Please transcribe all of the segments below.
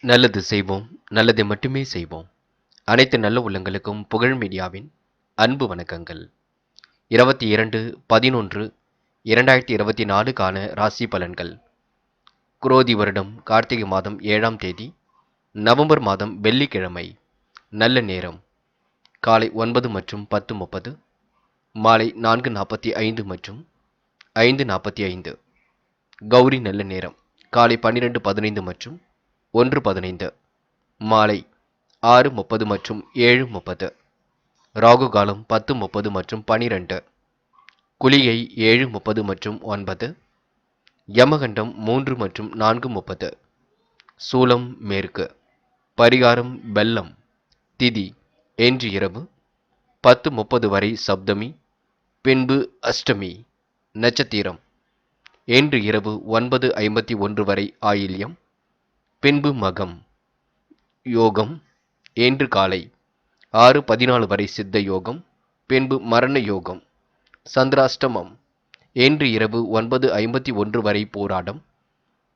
நல்லது செய்வோம், நல்லதை மட்டுமே செய்வோம். அனைத்து நல்ல உள்ளங்களுக்கும் புகழ் மீடியாவின் அன்பு வணக்கங்கள். 22/11/2024க்கான ராசி பலன்கள். குரோதி வருடம் கார்த்திகை மாதம் 7ஆம் தேதி நவம்பர் மாதம் வெள்ளிக்கிழமை. நல்ல நேரம் காலை 9 மற்றும் 10:30, மாலை 4:45 மற்றும் 5:45. கௌரி நல்ல நேரம் காலை 12:15 மற்றும் 1:15, மாலை 6:30 மற்றும் 7:30. ராகு காலம் 10:30 மற்றும் 12. குளிகை 7:30 மற்றும் 9. யமகண்டம் 3 மற்றும் 4:30. சூலம் மேற்கு. பரிகாரம் வெல்லம். திதி இன்று இரவு 10:30 வரை சப்தமி, பின்பு அஷ்டமி. நட்சத்திரம் இன்று இரவு 9:51 வரை ஆயில்யம், பின்பு மகம். யோகம் இன்று காலை 6:14 வரை சித்த யோகம், பின்பு மரண யோகம். சந்திராஷ்டமம் இன்று இரவு 9:51 வரை போராடம்,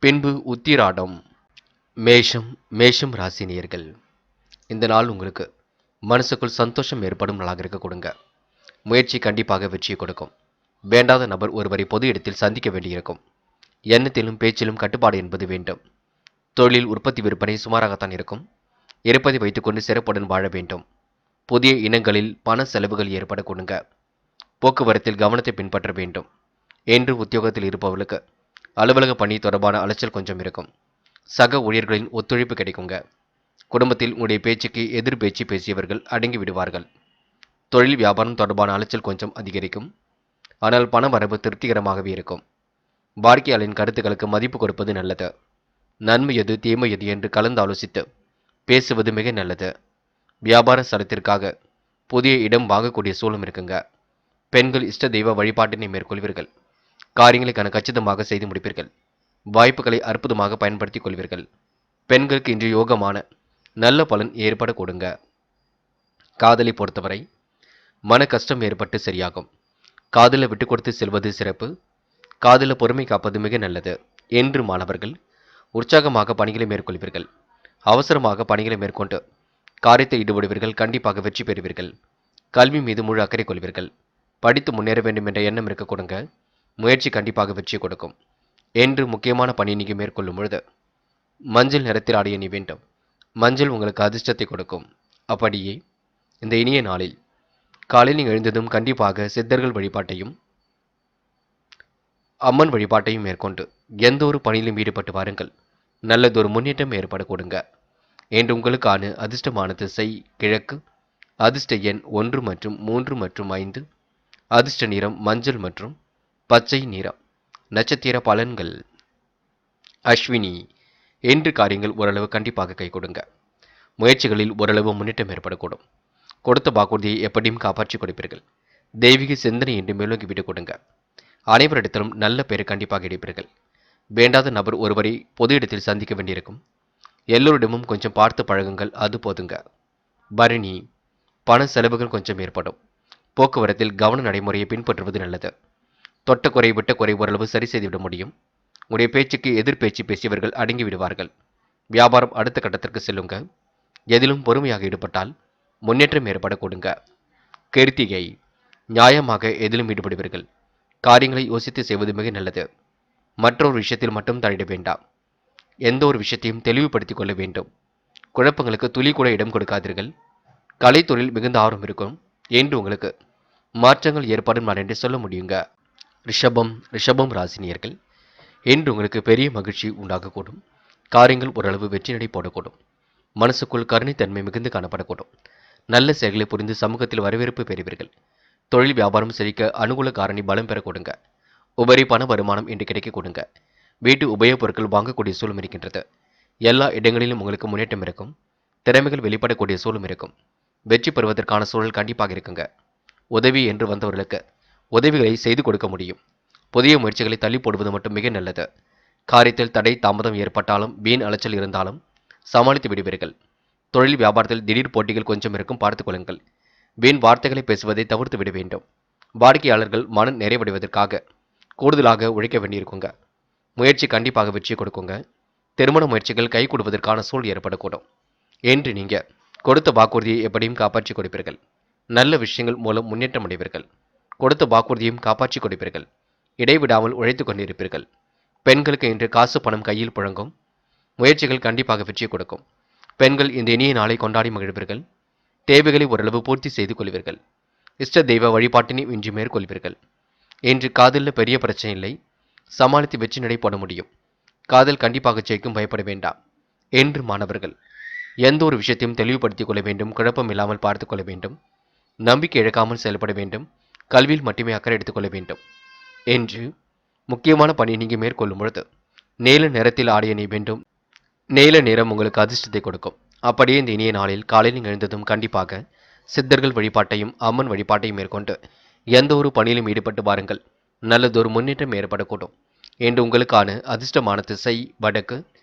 பின்பு உத்திராடம். மேஷம் ராசினியர்கள். இந்த நாள் உங்களுக்கு மனசுக்குள் சந்தோஷம் ஏற்படும் நாளாக இருக்க கொடுங்க. முயற்சி கண்டிப்பாக வெற்றியை கொடுக்கும். வேண்டாத நபர் ஒருவரை பொது இடத்தில் சந்திக்க வேண்டியிருக்கும். எண்ணத்திலும் பேச்சிலும் கட்டுப்பாடு என்பது வேண்டும். தொழில் உற்பத்தி விற்பனை சுமாராகத்தான் இருக்கும். இருப்பதை வைத்துக்கொண்டு சிறப்புடன் வாழ வேண்டும். புதிய இனங்களில் பண செலவுகள் ஏற்பட கொடுங்க. போக்குவரத்தில் கவனத்தை பின்பற்ற வேண்டும். என்று உத்தியோகத்தில் இருப்பவர்களுக்கு அலுவலக பணி தொடர்பான அலைச்சல் கொஞ்சம் இருக்கும். சக ஊழியர்களின் ஒத்துழைப்பு கிடைக்குங்க. குடும்பத்தில் உங்களுடைய பேச்சுக்கு எதிர் பேச்சு பேசியவர்கள் அடங்கி விடுவார்கள். தொழில் வியாபாரம் தொடர்பான அலைச்சல் கொஞ்சம் அதிகரிக்கும். ஆனால் பண வரவு திருப்திகரமாகவே இருக்கும். வாடிக்கையாளரின் கருத்துக்களுக்கு மதிப்பு கொடுப்பது நல்லது. நன்மை எது தீமை எது என்று கலந்து ஆலோசித்து பேசுவது மிக நல்லது. வியாபார ஸ்தலத்திற்காக புதிய இடம் வாங்கக்கூடிய சூழலும் இருக்குங்க. பெண்கள் இஷ்ட தெய்வ வழிபாட்டினை மேற்கொள்வீர்கள். காரியங்களை கச்சிதமாக செய்து முடிப்பீர்கள். வாய்ப்புகளை அற்புதமாக பயன்படுத்திக் கொள்வீர்கள். பெண்களுக்கு இன்று யோகமான நல்ல பலன் ஏற்பட கொடுங்க. காதலை பொறுத்தவரை மன கஷ்டம் ஏற்பட்டு சரியாகும். காதலை விட்டு கொடுத்து செல்வது சிறப்பு. காதல பொறுமை காப்பது மிக நல்லது. என்று மாணவர்கள் உற்சாகமாக பணிகளை மேற்கொள்வீர்கள். அவசரமாக பணிகளை மேற்கொண்டு காரியத்தை ஈடுபடுவீர்கள். கண்டிப்பாக வெற்றி பெறுவீர்கள். கல்வி மீது முழு அக்கறை கொள்வீர்கள். படித்து முன்னேற வேண்டும் என்ற எண்ணம் இருக்க கொடுங்க. முயற்சி கண்டிப்பாக வெற்றி கொடுக்கும். என்று முக்கியமான பணி நீங்கள் மேற்கொள்ளும் பொழுது மஞ்சள் நிறத்தில் ஆடை அணி வேண்டும். மஞ்சள் உங்களுக்கு அதிர்ஷ்டத்தை கொடுக்கும். அப்படியே இந்த இனிய நாளில் காலையில் நீங்கள் எழுந்ததும் கண்டிப்பாக சித்தர்கள் வழிபாட்டையும் அம்மன் வழிபாட்டையும் மேற்கொண்டு எந்த ஒரு பணியிலும் ஈடுபட்டு வாருங்கள். நல்லதொரு முன்னேற்றம் ஏற்பட கொடுங்க. என்று உங்களுக்கான அதிர்ஷ்டமான திசை கிழக்கு. அதிர்ஷ்ட எண் 1 மற்றும் 3 மற்றும் 5. அதிர்ஷ்ட நிறம் மஞ்சள் மற்றும் பச்சை நிறம். நட்சத்திர பலன்கள். அஸ்வினி. என்று காரியங்கள் ஓரளவு கண்டிப்பாக கை கொடுங்க. முயற்சிகளில் ஓரளவு முன்னேற்றம் ஏற்படக்கூடும். கொடுத்த வாக்குறுதியை எப்படியும் காப்பாற்றிக் கொடுப்பீர்கள். தெய்வீக சிந்தனை என்று மேலோங்கி விட்டு கொடுங்க. அனைவரிடத்திலும் நல்ல பேரை கண்டிப்பாக எடுப்பீர்கள். வேண்டாத நபர் ஒருவரை பொது இடத்தில் சந்திக்க வேண்டியிருக்கும். எல்லோரிடமும் கொஞ்சம் பார்த்து பழகுங்கள், அது போதுங்க. பரணி. பண செலவுகள் கொஞ்சம் ஏற்படும். போக்குவரத்தில் கவன நடைமுறையை பின்பற்றுவது நல்லது. தொட்ட குறை விட்ட குறை ஓரளவு சரி செய்துவிட முடியும். உடைய பேச்சுக்கு எதிர் பேச்சு பேசியவர்கள் அடங்கி விடுவார்கள். வியாபாரம் அடுத்த கட்டத்திற்கு செல்லுங்க. எதிலும் பொறுமையாக ஈடுபட்டால் முன்னேற்றம் ஏற்பட கொடுங்க. கிருத்திகை. நியாயமாக எதிலும் ஈடுபடுவீர்கள். காரியங்களை யோசித்து செய்வது மிக நல்லது. மற்றொரு விஷயத்தில் மட்டும் தலையிட வேண்டாம். எந்த ஒரு விஷயத்தையும் தெளிவுபடுத்திக் கொள்ள வேண்டும். குழப்பங்களுக்கு துளி கூட இடம் கொடுக்காதீர்கள். கலைத்துறையில் மிகுந்த ஆர்வம் இருக்கும். என்று உங்களுக்கு மாற்றங்கள் ஏற்படும் நான் என்று சொல்ல முடியுங்க. ரிஷபம் ராசினியர்கள். என்று உங்களுக்கு பெரிய மகிழ்ச்சி உண்டாகக்கூடும். காரியங்கள் ஓரளவு வெற்றி நடை போடக்கூடும். மனசுக்குள் கருணைத்தன்மை மிகுந்து காணப்படக்கூடும். நல்ல செயல்களை புரிந்து சமூகத்தில் வரவேற்பு பெறுவீர்கள். தொழில் வியாபாரம் செழிக்க அனுகூல காரணி பலம் பெற கொடுங்க. உபரி பண வருமானம் இன்று கிடைக்க கொடுங்க. வீட்டு உபயோகப் பொருட்கள் வாங்கக்கூடிய சூழலும் இருக்கின்றது. எல்லா இடங்களிலும் உங்களுக்கு முன்னேற்றம் இருக்கும். திறமைகள் வெளிப்படக்கூடிய சூழலும் இருக்கும். வெற்றி பெறுவதற்கான சூழல் கண்டிப்பாக இருக்குங்க. உதவி என்று வந்தவர்களுக்கு உதவிகளை செய்து கொடுக்க முடியும். புதிய முயற்சிகளை தள்ளி போடுவது மட்டும் மிக நல்லது. காரியத்தில் தடை தாமதம் ஏற்பட்டாலும் வீண் அலைச்சல் இருந்தாலும் சமாளித்து விடுவீர்கள். தொழில் வியாபாரத்தில் திடீர் போட்டிகள் கொஞ்சம் இருக்கும், பார்த்துக் கொள்ளுங்கள். வீண் வார்த்தைகளை பேசுவதை தவிர்த்து விட வேண்டும். வாடிக்கையாளர்கள் மன நிறைவடைவதற்காக கூடுதலாக உழைக்க வேண்டியிருக்குங்க. முயற்சி கண்டிப்பாக வெற்றி கொடுக்குங்க. திருமண முயற்சிகள் கைகூடுவதற்கான சூழல் ஏற்படக்கூடும். என்று நீங்க கொடுத்த வாக்குறுதியை எப்படியும் காப்பாற்றி கொடுப்பீர்கள். நல்ல விஷயங்கள் மூலம் முன்னேற்றம் அடைவீர்கள். கொடுத்த வாக்குறுதியும் காப்பாற்றி கொடுப்பீர்கள். இடைவிடாமல் உழைத்துக் கொண்டிருப்பீர்கள். பெண்களுக்கு இன்று காசு பணம் கையில் புழங்கும். முயற்சிகள் கண்டிப்பாக வெற்றி கொடுக்கும். பெண்கள் இந்த இனிய நாளை கொண்டாடி மகிழ்வீர்கள். தேவைகளை ஓரளவு பூர்த்தி செய்து கொள்வீர்கள். இஷ்ட தெய்வ வழிபாட்டினையும் இன்று மேற்கொள்வீர்கள். இன்று காதலில் பெரிய பிரச்சனை இல்லை. சமாளித்து வெற்றி நடை போட முடியும். காதல் கண்டிப்பாக ஜெயிக்கும், பயப்பட வேண்டாம். என்று மாணவர்கள் எந்த ஒரு விஷயத்தையும் தெளிவுபடுத்திக் கொள்ள வேண்டும். குழப்பம் இல்லாமல் பார்த்துக் கொள்ள வேண்டும். நம்பிக்கை இழக்காமல் செயல்பட வேண்டும். கல்வியில் மட்டுமே அக்கறை எடுத்துக்கொள்ள வேண்டும். என்று முக்கியமான பணியை நீங்கள் மேற்கொள்ளும் பொழுது நீல நிறத்தில் ஆடைய நீ வேண்டும். நீல நிறம் உங்களுக்கு அதிர்ஷ்டத்தை கொடுக்கும். அப்படியே இந்த இனிய நாளில் காலையில் எழுந்ததும் கண்டிப்பாக சித்தர்கள் வழிபாட்டையும் அம்மன் வழிபாட்டையும் மேற்கொண்டு எந்த ஒரு பணியிலும் ஈடுபட்டு வாருங்கள். நல்லதொரு முன்னேற்றம் ஏற்படக்கூடும். என்று உங்களுக்கான அதிர்ஷ்டமான திசை வடக்கு.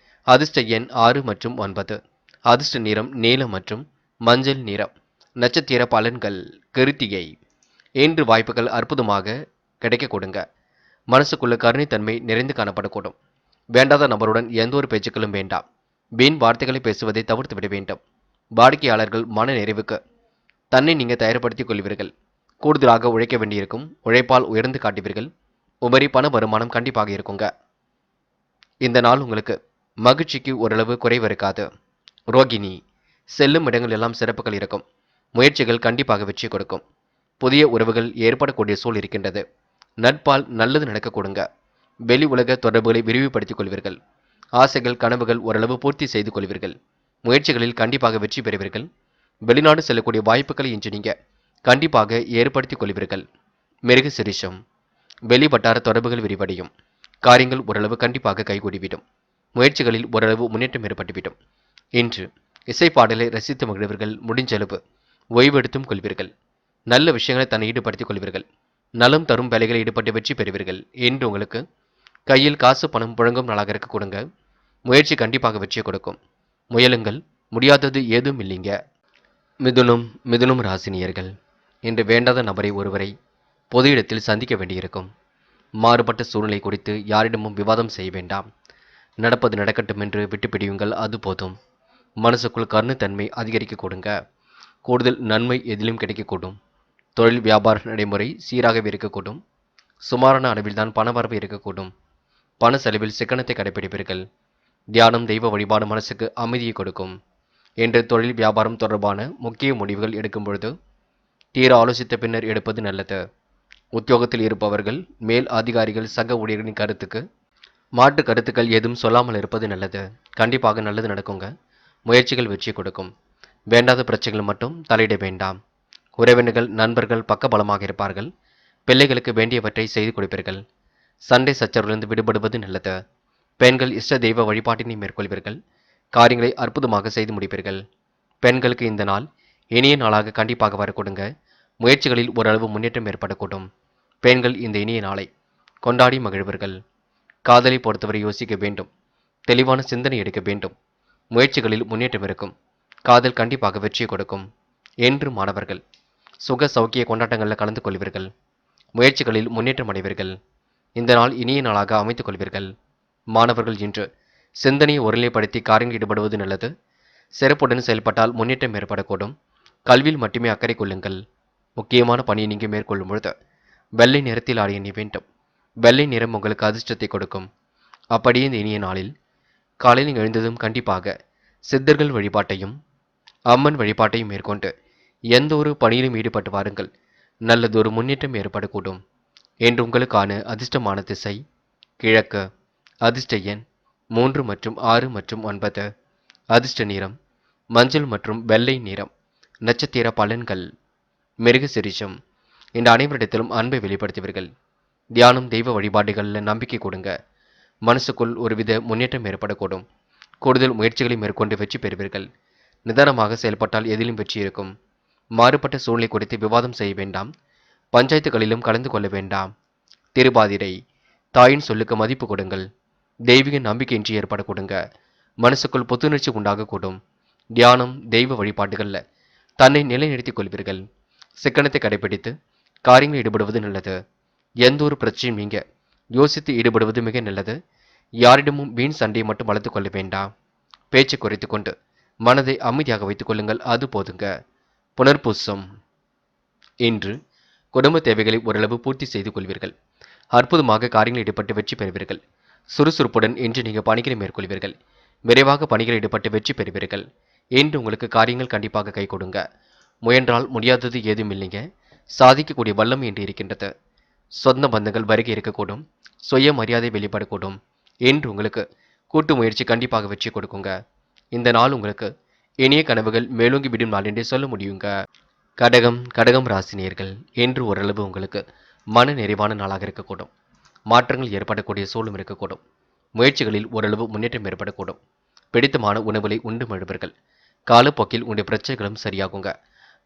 அதிர்ஷ்ட எண் 6 மற்றும் 9. அதிர்ஷ்ட நிறம் நீலம் மற்றும் மஞ்சள் நிறம். நட்சத்திர பலன்கள் கிருத்திகை. இன்று வாய்ப்புகள் அற்புதமாக கிடைக்க கொடுங்க. மனசுக்குள்ள கருணைத்தன்மை நிறைந்து காணப்படக்கூடும். வேண்டாத நபருடன் எந்த ஒரு பேச்சுக்களும் வேண்டாம். வீண் வார்த்தைகளை பேசுவதை தவிர்த்து விட வேண்டும். வாடிக்கையாளர்கள் மன நிறைவுக்கு தன்னை நீங்கள் தயார்படுத்திக் கொள்வீர்கள். கூடுதலாக உழைக்க வேண்டியிருக்கும். உழைப்பால் உயர்ந்து காட்டுவீர்கள். உபரி பண வருமானம் கண்டிப்பாக இருக்குங்க. இந்த நாள் உங்களுக்கு மகிழ்ச்சிக்கு ஓரளவு குறைவு இருக்காது. ரோகிணி செல்லும் இடங்கள் எல்லாம் சிறப்புகள் இருக்கும். முயற்சிகள் கண்டிப்பாக வெற்றி கொடுக்கும். புதிய உறவுகள் ஏற்படக்கூடிய சூழல் இருக்கின்றது. நட்பால் நல்லது நடக்க கொடுங்க. வெளி உலக தொடர்புகளை விரிவுபடுத்திக் கொள்வீர்கள். ஆசைகள் கனவுகள் ஓரளவு பூர்த்தி செய்து கொள்வீர்கள். முயற்சிகளில் கண்டிப்பாக வெற்றி பெறுவீர்கள். வெளிநாடு செல்லக்கூடிய வாய்ப்புகளை இன்று நீங்க கண்டிப்பாக ஏற்படுத்திக் கொள்வீர்கள். மிருக சிரிஷம் வெளி வட்டார தொடர்புகள் விரிவடையும். காரியங்கள் ஓரளவு கண்டிப்பாக கைகூடிவிடும். முயற்சிகளில் ஓரளவு முன்னேற்றம் ஏற்பட்டுவிடும். இன்று இசைப்பாடலை ரசித்து மகிழ்வீர்கள். முடிஞ்சளவு ஓய்வெடுத்தும் கொள்வீர்கள். நல்ல விஷயங்களை தன்னை ஈடுபடுத்திக் கொள்வீர்கள். நலம் தரும் வேலைகளில் ஈடுபட்டு வெற்றி பெறுவீர்கள். என்று உங்களுக்கு கையில் காசு பணம் புழங்கும் நாளாக இருக்க கொடுங்க. முயற்சி கண்டிப்பாக வெற்றி கொடுக்கும். முயலுங்கள், முடியாதது ஏதும் இல்லைங்க. மிதுனம் ராசினியர்கள் இன்று வேண்டாத நபரை ஒருவரை பொது இடத்தில் சந்திக்க வேண்டியிருக்கும். மாறுபட்ட சூழ்நிலை குறித்து யாரிடமும் விவாதம் செய்ய வேண்டாம். நடப்பது நடக்கட்டும் என்று விட்டுப்பிடியுங்கள், அது போதும். மனசுக்குள் கருணைத்தன்மை அதிகரிக்க கொடுங்க. கூடுதல் நன்மை எதிலும் கிடைக்கக்கூடும். தொழில் வியாபார நடைமுறை சீராகவே இருக்கக்கூடும். சுமாரான அளவில்தான் பணவரவு இருக்கக்கூடும். பண செலவில் சிக்கனத்தை கடைபிடிப்பீர்கள். தியானம் தெய்வ வழிபாடு மனசுக்கு அமைதியை கொடுக்கும். என்று தொழில் வியாபாரம் தொடர்பான முக்கிய முடிவுகள் எடுக்கும் பொழுது தீர ஆலோசித்த பின்னர் எடுப்பது நல்லது. உத்தியோகத்தில் இருப்பவர்கள் மேல் அதிகாரிகள் சக ஊழியர்களின் கருத்துக்கு மாற்று கருத்துக்கள் ஏதும் சொல்லாமல் இருப்பது நல்லது. கண்டிப்பாக நல்லது நடக்குங்க. முயற்சிகள் வெற்றி கொடுக்கும். வேண்டாத பிரச்சனைகள் மட்டும் தலையிட வேண்டாம். உறவினர்கள் நண்பர்கள் பக்கபலமாக இருப்பார்கள். பிள்ளைகளுக்கு வேண்டியவற்றை செய்து கொடுப்பீர்கள். சண்டை சச்சரவிலிருந்து விடுபடுவது நல்லது. பெண்கள் இஷ்ட தெய்வ வழிபாட்டினை மேற்கொள்வீர்கள். காரியங்களை அற்புதமாக செய்து முடிப்பீர்கள். பெண்களுக்கு இந்த நாள் இனிய நாளாக கண்டிப்பாக வரக்கூடுங்க. முயற்சிகளில் ஓரளவு முன்னேற்றம் ஏற்படக்கூடும். பெண்கள் இந்த இனிய நாளை கொண்டாடி மகிழ்வீர்கள். காதலை பொறுத்தவரை யோசிக்க வேண்டும். தெளிவான சிந்தனை எடுக்க வேண்டும். முயற்சிகளில் முன்னேற்றம் இருக்கும். காதல் கண்டிப்பாக வெற்றியை கொடுக்கும். என்று மாணவர்கள் சுக சௌக்கிய கொண்டாட்டங்களில் கலந்து கொள்வீர்கள். முயற்சிகளில் முன்னேற்றம் அடைவீர்கள். இந்த நாள் இனிய நாளாக அமைத்துக் கொள்வீர்கள். மாணவர்கள் இன்று சிந்தனையை ஒருநிலைப்படுத்தி காரியங்கள் ஈடுபடுவது நல்லது. சிறப்புடன் செயல்பட்டால் முன்னேற்றம் ஏற்படக்கூடும். கல்வியில் மட்டுமே அக்கறை கொள்ளுங்கள். முக்கியமான பணியை நீங்கள் மேற்கொள்ளும் பொழுது வெள்ளை நிறத்தில் ஆடிய நீ வேண்டும். வெள்ளை நிறம் உங்களுக்கு அதிர்ஷ்டத்தை கொடுக்கும். அப்படியே இந்த இனிய நாளில் காலையில் எழுந்ததும் கண்டிப்பாக சித்தர்கள் வழிபாட்டையும் அம்மன் வழிபாட்டையும் மேற்கொண்டு எந்த ஒரு பணியிலும் ஈடுபட்டு வாருங்கள். நல்லதொரு முன்னேற்றம் ஏற்படக்கூடும். என்று உங்களுக்கான அதிர்ஷ்டமான திசை கிழக்கு. அதிர்ஷ்ட எண் 3 மற்றும் 6 மற்றும் 9. அதிர்ஷ்ட நிறம் மஞ்சள் மற்றும் வெள்ளை நிறம். நட்சத்திர பலன்கள் மிருக சிரிஷம். இந்த அனைவரிடத்திலும் அன்பை வெளிப்படுத்துவீர்கள். தியானம் தெய்வ வழிபாடுகளில் நம்பிக்கை கொடுங்க. மனசுக்குள் ஒருவித முன்னேற்றம் ஏற்படக்கூடும். கூடுதல் முயற்சிகளை மேற்கொண்டு வெற்றி பெறுவீர்கள். நிதானமாக செயல்பட்டால் எதிலும் வெற்றி இருக்கும். மாறுபட்ட சூழ்நிலை குறித்து விவாதம் செய்ய வேண்டாம். பஞ்சாயத்துகளிலும் கலந்து கொள்ள வேண்டாம். திருபாதிரை தாயின் சொல்லுக்கு மதிப்பு கொடுங்கள். தெய்வீக நம்பிக்கையின்றி ஏற்பட கொடுங்க. மனசுக்குள் புத்துணர்ச்சி உண்டாகக்கூடும். தியானம் தெய்வ வழிபாடுகளில் தன்னை நிலைநிறுத்திக் கொள்வீர்கள். சிக்கனத்தை கடைபிடித்து காரியங்களில் ஈடுபடுவது நல்லது. எந்த ஒரு பிரச்சனையும் நீங்க யோசித்து ஈடுபடுவது மிக நல்லது. யாரிடமும் வீண் சண்டையை மட்டும் வளர்த்துக் கொள்ள வேண்டாம். பேச்சை குறைத்துக் கொண்டு மனதை அமைதியாக வைத்துக் கொள்ளுங்கள், அது போதுங்க. புனர்பூசம். இன்று குடும்ப தேவைகளை ஓரளவு பூர்த்தி செய்து கொள்வீர்கள். அற்புதமாக காரியங்களில் ஈடுபட்டு வெற்றி பெறுவீர்கள். சுறுசுறுப்புடன் இன்று நீங்கள் பணிகளை மேற்கொள்வீர்கள். விரைவாக பணிகளில் ஈடுபட்டு வெற்றி பெறுவீர்கள். இன்று உங்களுக்கு காரியங்கள் கண்டிப்பாக கை கொடுங்க. முயன்றால் முடியாதது ஏதும் இல்லைங்க. சாதிக்கக்கூடிய வல்லமை என்று இருக்கின்றது. சொந்த பந்தங்கள் வருகை இருக்கக்கூடும். சுய மரியாதை வெளிப்படக்கூடும். இன்று உங்களுக்கு கூட்டு முயற்சி கண்டிப்பாக வெற்றி கொடுக்குங்க. இந்த நாள் உங்களுக்கு இனிய கனவுகள் மேலோங்கி விடும் நாள் என்றே சொல்ல முடியுங்க. கடகம் ராசினியர்கள், இன்று ஓரளவு உங்களுக்கு மன நிறைவான நாளாக இருக்கக்கூடும். மாற்றங்கள் ஏற்படக்கூடிய சூழலும் இருக்கக்கூடும். முயற்சிகளில் ஓரளவு முன்னேற்றம் ஏற்படக்கூடும். பிடித்தமான உணவுகளை உண்டு மழுவர்கள். காலப்போக்கில் உங்களுடைய பிரச்சனைகளும் சரியாகுங்க.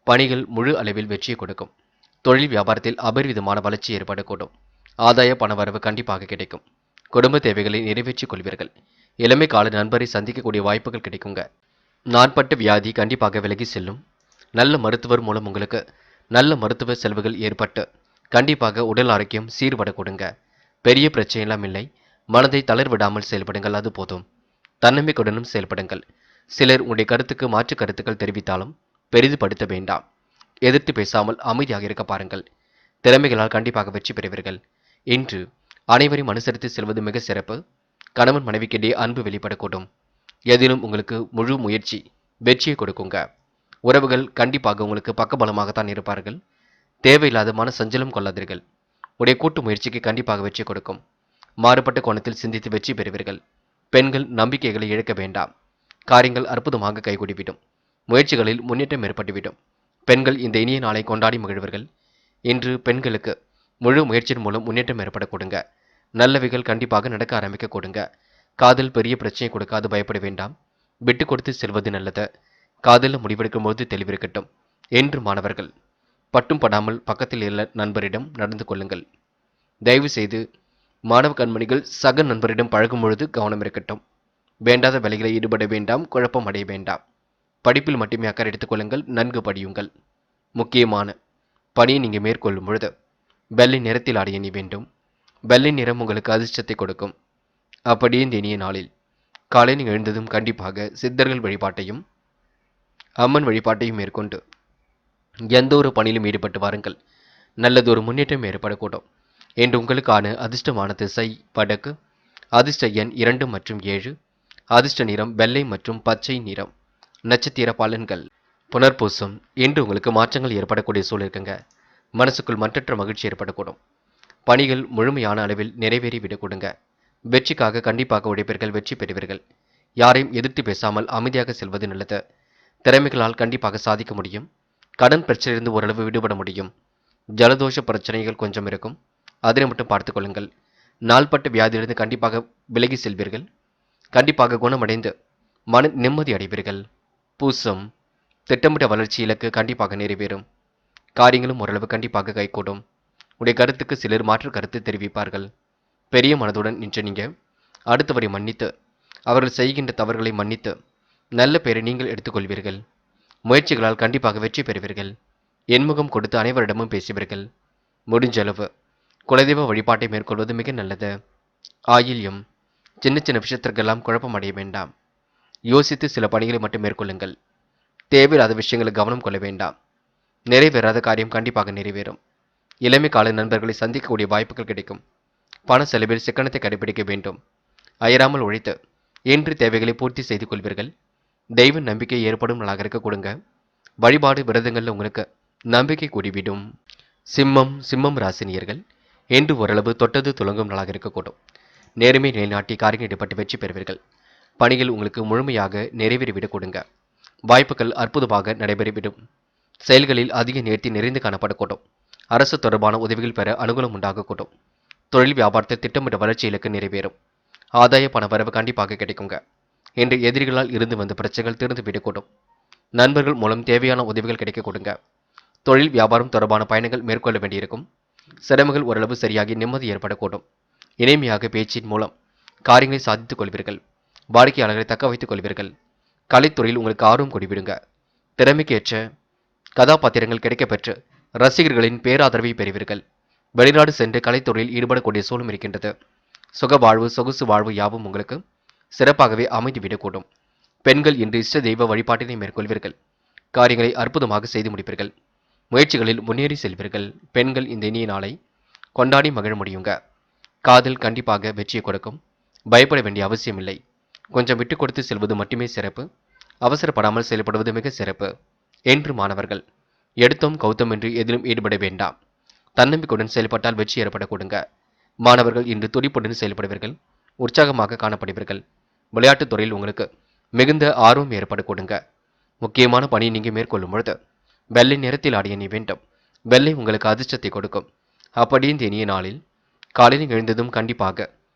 பணிகள் முழு அளவில் வெற்றியை கொடுக்கும். தொழில் வியாபாரத்தில் அபரிவிதமான வளர்ச்சி ஏற்படக்கூடும். ஆதாய பணவரவு கண்டிப்பாக கிடைக்கும். குடும்ப தேவைகளை நிறைவேற்றிக் கொள்வீர்கள். இளமை கால நண்பரை சந்திக்கக்கூடிய வாய்ப்புகள் கிடைக்குங்க. நாட்பட்ட வியாதி கண்டிப்பாக விலகி செல்லும். நல்ல மருத்துவர் மூலம் உங்களுக்கு நல்ல மருத்துவ செலவுகள் ஏற்பட்டு கண்டிப்பாக உடல் ஆரோக்கியம் சீர்பட கொடுங்க. பெரிய பிரச்சனையெல்லாம் இல்லை. மனதை தளர்விடாமல் செயல்படுங்கள், அது போதும். தன்னம்பிக்கையுடனும் செயல்படுங்கள். சிலர் உங்களுடைய கருத்துக்கு மாற்று கருத்துக்கள் தெரிவித்தாலும் பெரிதுபடுத்த வேண்டாம். எதிர்த்து பேசாமல் அமைதியாக இருக்க பாருங்கள். திறமைகளால் கண்டிப்பாக வெற்றி பெறுவீர்கள். இன்று அனைவரையும் அனுசரித்து செல்வது மிக சிறப்பு. கணவன் மனைவிக்கிடையே அன்பு வெளிப்படக்கூடும். எதிலும் உங்களுக்கு முழு முயற்சி வெற்றியை கொடுக்குங்க. உறவுகள் கண்டிப்பாக உங்களுக்கு பக்கபலமாகத்தான் இருப்பார்கள். தேவையில்லாத மன சஞ்சலம் கொள்ளாதீர்கள். உடைய கூட்டு முயற்சிக்கு கண்டிப்பாக வெற்றி கொடுக்கும். மாறுபட்ட கோணத்தில் சிந்தித்து வெற்றி பெறுவீர்கள். பெண்கள் நம்பிக்கைகளை இழக்க வேண்டாம். காரியங்கள் அற்புதமாக கைகூடிவிடும். முயற்சிகளில் முன்னேற்றம் ஏற்பட்டுவிடும். பெண்கள் இந்த இனிய நாளை கொண்டாடி மகிழ்வர்கள். இன்று பெண்களுக்கு முழு முயற்சியின் மூலம் முன்னேற்றம் ஏற்பட கொடுங்க. நல்லவைகள் கண்டிப்பாக நடக்க ஆரம்பிக்க கொடுங்க. காதல் பெரிய பிரச்சனை கொடுக்காது, பயப்பட வேண்டாம். விட்டு கொடுத்து செல்வது நல்லது. காதலில் முடிவெடுக்கும் போது தெளிவிருக்கட்டும். என்று மாணவர்கள் பட்டும் படாமல் பக்கத்தில் உள்ள நண்பரிடம் நடந்து கொள்ளுங்கள். தயவு செய்து மாணவ கண்மணிகள் சக நண்பரிடம் பழகும் பொழுது கவனம் இருக்கட்டும். வேண்டாத வேலைகளை ஈடுபட வேண்டாம், குழப்பம் அடைய வேண்டாம். படிப்பில் மட்டுமே அக்கறை எடுத்துக் கொள்ளுங்கள், நன்கு படியுங்கள். முக்கியமான பணியை நீங்கள் மேற்கொள்ளும் பொழுது வெள்ளை நிறத்தில் ஆடை அணி வேண்டும். வெள்ளை நிறம் உங்களுக்கு அதிர்ஷ்டத்தை கொடுக்கும். அப்படியே இந்த இனிய நாளில் காலை நீங்கள் எழுந்ததும் கண்டிப்பாக சித்தர்கள் வழிபாட்டையும் அம்மன் வழிபாட்டையும் மேற்கொண்டு எந்த ஒரு பணியிலும் ஈடுபட்டு வாருங்கள். நல்லதொரு முன்னேற்றம் ஏற்படக்கூடும். என்று உங்களுக்கான அதிர்ஷ்டமான திசை வடக்கு. அதிர்ஷ்ட எண் 2 மற்றும் 7. அதிர்ஷ்ட நிறம் வெள்ளை மற்றும் பச்சை நிறம். நட்சத்திர பலன்கள். புனர்பூசம். இன்று உங்களுக்கு மாற்றங்கள் ஏற்படக்கூடிய சூழல் இருக்குங்க. மனசுக்குள் மற்றற்ற மகிழ்ச்சி ஏற்படக்கூடும். பணிகள் முழுமையான அளவில் நிறைவேறி விட கொடுங்க. வெற்றிக்காக கண்டிப்பாக உழைப்பீர்கள், வெற்றி பெறுவீர்கள். யாரையும் எதிர்த்து பேசாமல் அமைதியாக செல்வது நல்லது. திறமைகளால் கண்டிப்பாக சாதிக்க முடியும். கடன் பிரச்சனையிலிருந்து ஓரளவு விடுபட முடியும். ஜலதோஷ பிரச்சனைகள் கொஞ்சம் இருக்கும், அதனை மட்டும் பார்த்துக் கொள்ளுங்கள். நாள்பட்ட வியாதியிலிருந்து கண்டிப்பாக விலகி செல்வீர்கள். கண்டிப்பாக குணமடைந்து மன நிம்மதி அடைவீர்கள். பூசம். திட்டமிட்ட வளர்ச்சி இலக்கு கண்டிப்பாக நிறைவேறும். காரியங்களும் ஓரளவு கண்டிப்பாக கைகூடும். உடைய கருத்துக்கு சிலர் மாற்று கருத்து தெரிவிப்பார்கள். பெரிய மனதுடன் நின்று நீங்க அடுத்தவரை மன்னித்து அவர்கள் செய்கின்ற தவறுகளை மன்னித்து நல்ல பெயரை நீங்கள் எடுத்துக்கொள்வீர்கள். முயற்சிகளால் கண்டிப்பாக வெற்றி பெறுவீர்கள். என்முகம் கொடுத்து அனைவரிடமும் பேசுவீர்கள். முடிஞ்ச அளவு குலதெய்வ வழிபாட்டை மேற்கொள்வது மிக நல்லது. ஆயில்யம். சின்ன சின்ன விஷயத்திற்கெல்லாம் குழப்பம் அடைய வேண்டாம். யோசித்து சில பணிகளை மட்டும் மேற்கொள்ளுங்கள். தேவையில்லாத விஷயங்களை கவனம் கொள்ள வேண்டாம். நிறைவேறாத காரியம் கண்டிப்பாக நிறைவேறும். இளமை கால நண்பர்களை சந்திக்கக்கூடிய வாய்ப்புகள் கிடைக்கும். பண செலவில் சிக்கனத்தை கடைபிடிக்க வேண்டும். அயராமல் உழைத்து இன்று தேவைகளை பூர்த்தி செய்து கொள்வீர்கள். தெய்வ நம்பிக்கை ஏற்படும் நாளாக இருக்க கொடுங்க. வழிபாடு விரதங்களில் உங்களுக்கு நம்பிக்கை கூடிவிடும். சிம்மம் ராசினியர்கள், இன்று ஓரளவு தொட்டது துலங்கும் நாளாக இருக்கக்கூடும். நேர்மை நிலைநாட்டி காரியங்கள் ஈடுபட்டு வெற்றி பெறுவீர்கள். பணிகள் உங்களுக்கு முழுமையாக நிறைவேறிவிடக் கொடுங்க. வாய்ப்புகள் அற்புதமாக நடைபெறவிடும். செயல்களில் அதிக நேர்த்தி நிறைந்து காணப்படக்கூடும். அரசு தொடர்பான உதவிகள் பெற அனுகூலம் உண்டாகக்கூடும். தொழில் வியாபாரத்தில் திட்டமிட்ட வளர்ச்சி இலக்கு நிறைவேறும். ஆதாய பண வரவு கண்டிப்பாக கிடைக்குங்க. இன்று எதிரிகளால் இருந்து வந்த பிரச்சனைகள் தீர்ந்து விடக்கூடும். நண்பர்கள் மூலம் தேவையான உதவிகள் கிடைக்க கொடுங்க. தொழில் வியாபாரம் தொடர்பான பயணங்கள் மேற்கொள்ள வேண்டியிருக்கும். சிரமங்கள் ஓரளவு சரியாகி நிம்மதி ஏற்படக்கூடும். இணைமையாக பேச்சின் மூலம் காரியங்களை சாதித்துக் கொள்வீர்கள். வாடிக்கையாளர்களை தக்க வைத்துக் கொள்வீர்கள். கலைத்துறையில் உங்களுக்கு ஆர்வம் கொடிவிடுங்க. திறமைக்கேற்ற கதாபாத்திரங்கள் கிடைக்கப்பெற்று ரசிகர்களின் பேராதரவை பெறுவீர்கள். வெளிநாடு சென்று கலைத்துறையில் ஈடுபடக்கூடிய சூழலும் இருக்கின்றது. சுக வாழ்வு சொகுசு வாழ்வு யாவும் உங்களுக்கு சிறப்பாகவே அமைந்துவிடக்கூடும். பெண்கள் இன்று இஷ்ட தெய்வ வழிபாட்டினை மேற்கொள்வீர்கள். காரியங்களை அற்புதமாக செய்து முடிப்பீர்கள். முயற்சிகளில் முன்னேறி செல்வீர்கள். பெண்கள் இந்த இனிய நாளை கொண்டாடி மகிழ முடியுங்க. காதல் கண்டிப்பாக வெற்றியை கொடுக்கும். பயப்பட வேண்டிய அவசியமில்லை. கொஞ்சம் விட்டு கொடுத்து செல்வது மட்டுமே சிறப்பு. அவசரப்படாமல் செயல்படுவது மிக சிறப்பு என்று மாணவர்கள் எடுத்தோம் கௌத்தம் என்று எதிலும் ஈடுபட வேண்டாம். தன்னம்பிக்கையுடன் செயல்பட்டால் வெற்றி ஏற்பட கொடுங்க. மாணவர்கள் இன்று துடிப்புடன் செயல்படுவீர்கள். உற்சாகமாக காணப்படுவீர்கள். விளையாட்டுத் துறையில் உங்களுக்கு மிகுந்த ஆர்வம் ஏற்பட கொடுங்க. முக்கியமான பணியை நீங்க மேற்கொள்ளும் பொழுது வெள்ளை நிறத்தில் ஆடிய நீ வேண்டும். வெள்ளை உங்களுக்கு அதிர்ஷ்டத்தை கொடுக்கும். அப்படி இந்த இனிய நாளில் காலையில் எழுந்ததும் கண்டிப்பாக